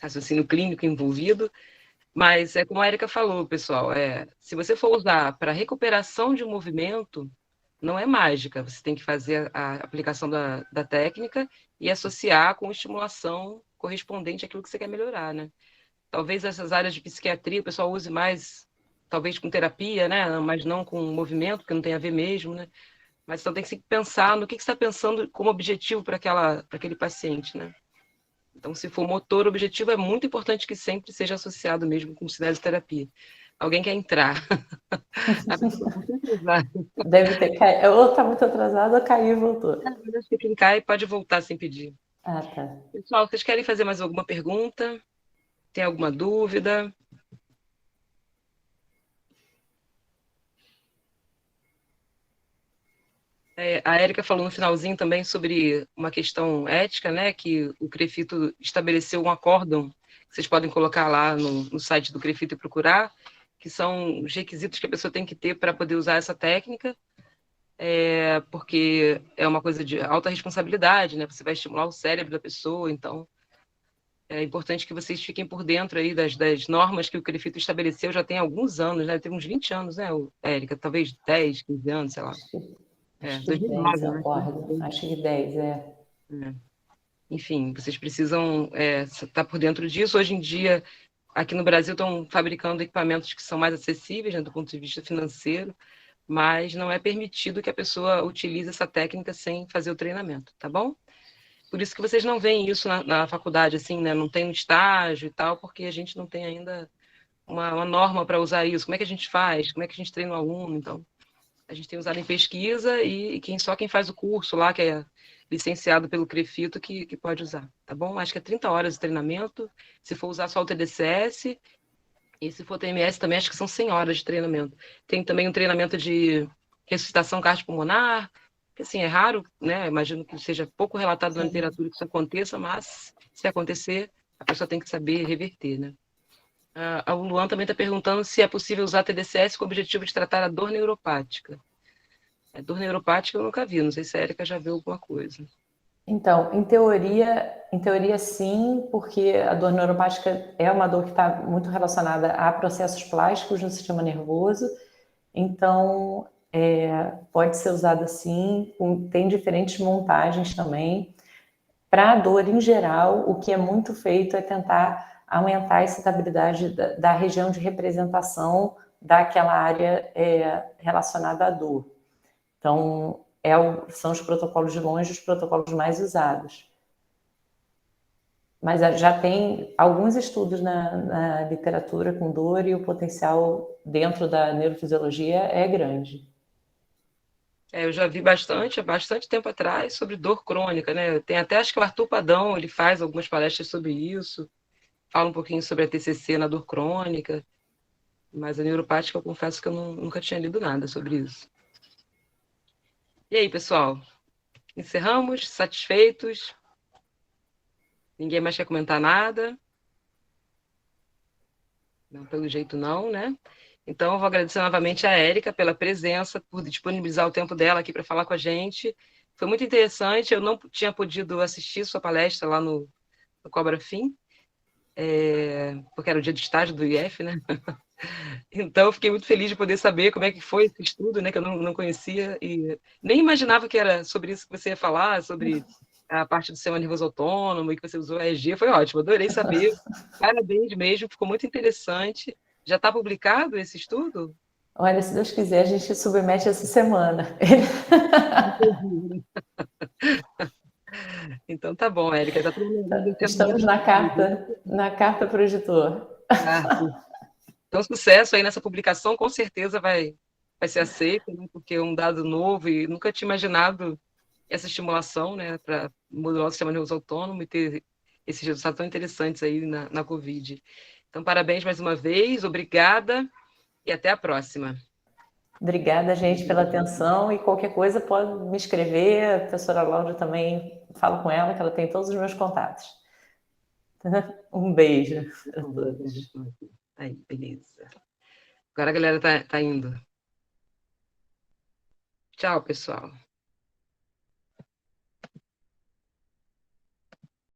raciocínio clínico envolvido, mas é como a Erika falou, pessoal, se você for usar para recuperação de um movimento, não é mágica, você tem que fazer a aplicação da técnica e associar com estimulação correspondente àquilo que você quer melhorar, né? Talvez essas áreas de psiquiatria o pessoal use mais, talvez com terapia, né? Mas não com movimento, porque não tem a ver mesmo, né? Mas então tem que pensar no que você está pensando como objetivo para aquele paciente, né? Então, se for motor objetivo, é muito importante que sempre seja associado mesmo com cinesioterapia. Alguém quer entrar? Deve ter caído. Ou está muito atrasado, ou caiu e voltou. Acho que quem cai pode voltar sem pedir. Ah, tá. Pessoal, vocês querem fazer mais alguma pergunta? Tem alguma dúvida? A Érica falou no finalzinho também sobre uma questão ética, né? Que o CREFITO estabeleceu um acórdão, que vocês podem colocar lá no site do CREFITO e procurar, que são os requisitos que a pessoa tem que ter para poder usar essa técnica, porque é uma coisa de alta responsabilidade, né? Você vai estimular o cérebro da pessoa, então é importante que vocês fiquem por dentro aí das normas que o CREFITO estabeleceu já tem alguns anos, né? Tem uns 20 anos, né, Érica? Talvez 10, 15 anos, sei lá. Acho que 2009, 10, né? acordo. Acho que 10, Enfim, vocês precisam estar por dentro disso. Hoje em dia, aqui no Brasil, estão fabricando equipamentos que são mais acessíveis, né, do ponto de vista financeiro, mas não é permitido que a pessoa utilize essa técnica sem fazer o treinamento, tá bom? Por isso que vocês não veem isso na faculdade, assim, né? Não tem um estágio e tal, porque a gente não tem ainda uma norma para usar isso. Como é que a gente faz? Como é que a gente treina o aluno? Então, a gente tem usado em pesquisa e só quem faz o curso lá, que é licenciado pelo CREFITO, que pode usar, tá bom? Acho que é 30 horas de treinamento, se for usar só o TDCS, e se for TMS também, acho que são 100 horas de treinamento. Tem também um treinamento de ressuscitação cardiopulmonar, que assim, é raro, né? Imagino que seja pouco relatado na literatura que isso aconteça, mas se acontecer, a pessoa tem que saber reverter, né? O Luan também está perguntando se é possível usar TDCS com o objetivo de tratar a dor neuropática. A dor neuropática eu nunca vi, não sei se a Erika já viu alguma coisa. Então, em teoria sim, porque a dor neuropática é uma dor que está muito relacionada a processos plásticos no sistema nervoso, então pode ser usada sim, tem diferentes montagens também. Para a dor em geral, o que é muito feito é tentar aumentar a excitabilidade da região de representação daquela área relacionada à dor. Então, são os protocolos de longe os protocolos mais usados. Mas já tem alguns estudos na literatura com dor e o potencial dentro da neurofisiologia é grande. Eu já vi há bastante tempo atrás, sobre dor crônica, né? Tem até, acho que o Arthur Padão, ele faz algumas palestras sobre isso, fala um pouquinho sobre a TCC na dor crônica, mas a neuropática eu confesso que eu nunca tinha lido nada sobre isso. E aí, pessoal? Encerramos? Satisfeitos? Ninguém mais quer comentar nada? Não, pelo jeito não, né? Então, eu vou agradecer novamente a Érica pela presença, por disponibilizar o tempo dela aqui para falar com a gente. Foi muito interessante, eu não tinha podido assistir sua palestra lá no Cobra Fim, porque era o dia de estágio do IF, né? Então, eu fiquei muito feliz de poder saber como é que foi esse estudo, né, que eu não conhecia, e nem imaginava que era sobre isso que você ia falar, sobre a parte do sistema nervoso autônomo, e que você usou a EEG, foi ótimo, adorei saber. Parabéns mesmo, ficou muito interessante. Já está publicado esse estudo? Olha, se Deus quiser, a gente submete essa semana. Então tá bom, Érica. Tá Estamos na carta para o editor. Então, sucesso aí nessa publicação, com certeza vai ser aceito, né, porque é um dado novo e nunca tinha imaginado essa estimulação, né, para modular o sistema nervoso autônomo e ter esses resultados tão interessantes aí na Covid. Então, parabéns mais uma vez, obrigada e até a próxima. Obrigada, gente, pela atenção, e qualquer coisa pode me escrever, a professora Laura também, falo com ela, que ela tem todos os meus contatos. Um beijo a todos. Aí, beleza. Agora a galera tá indo. Tchau, pessoal.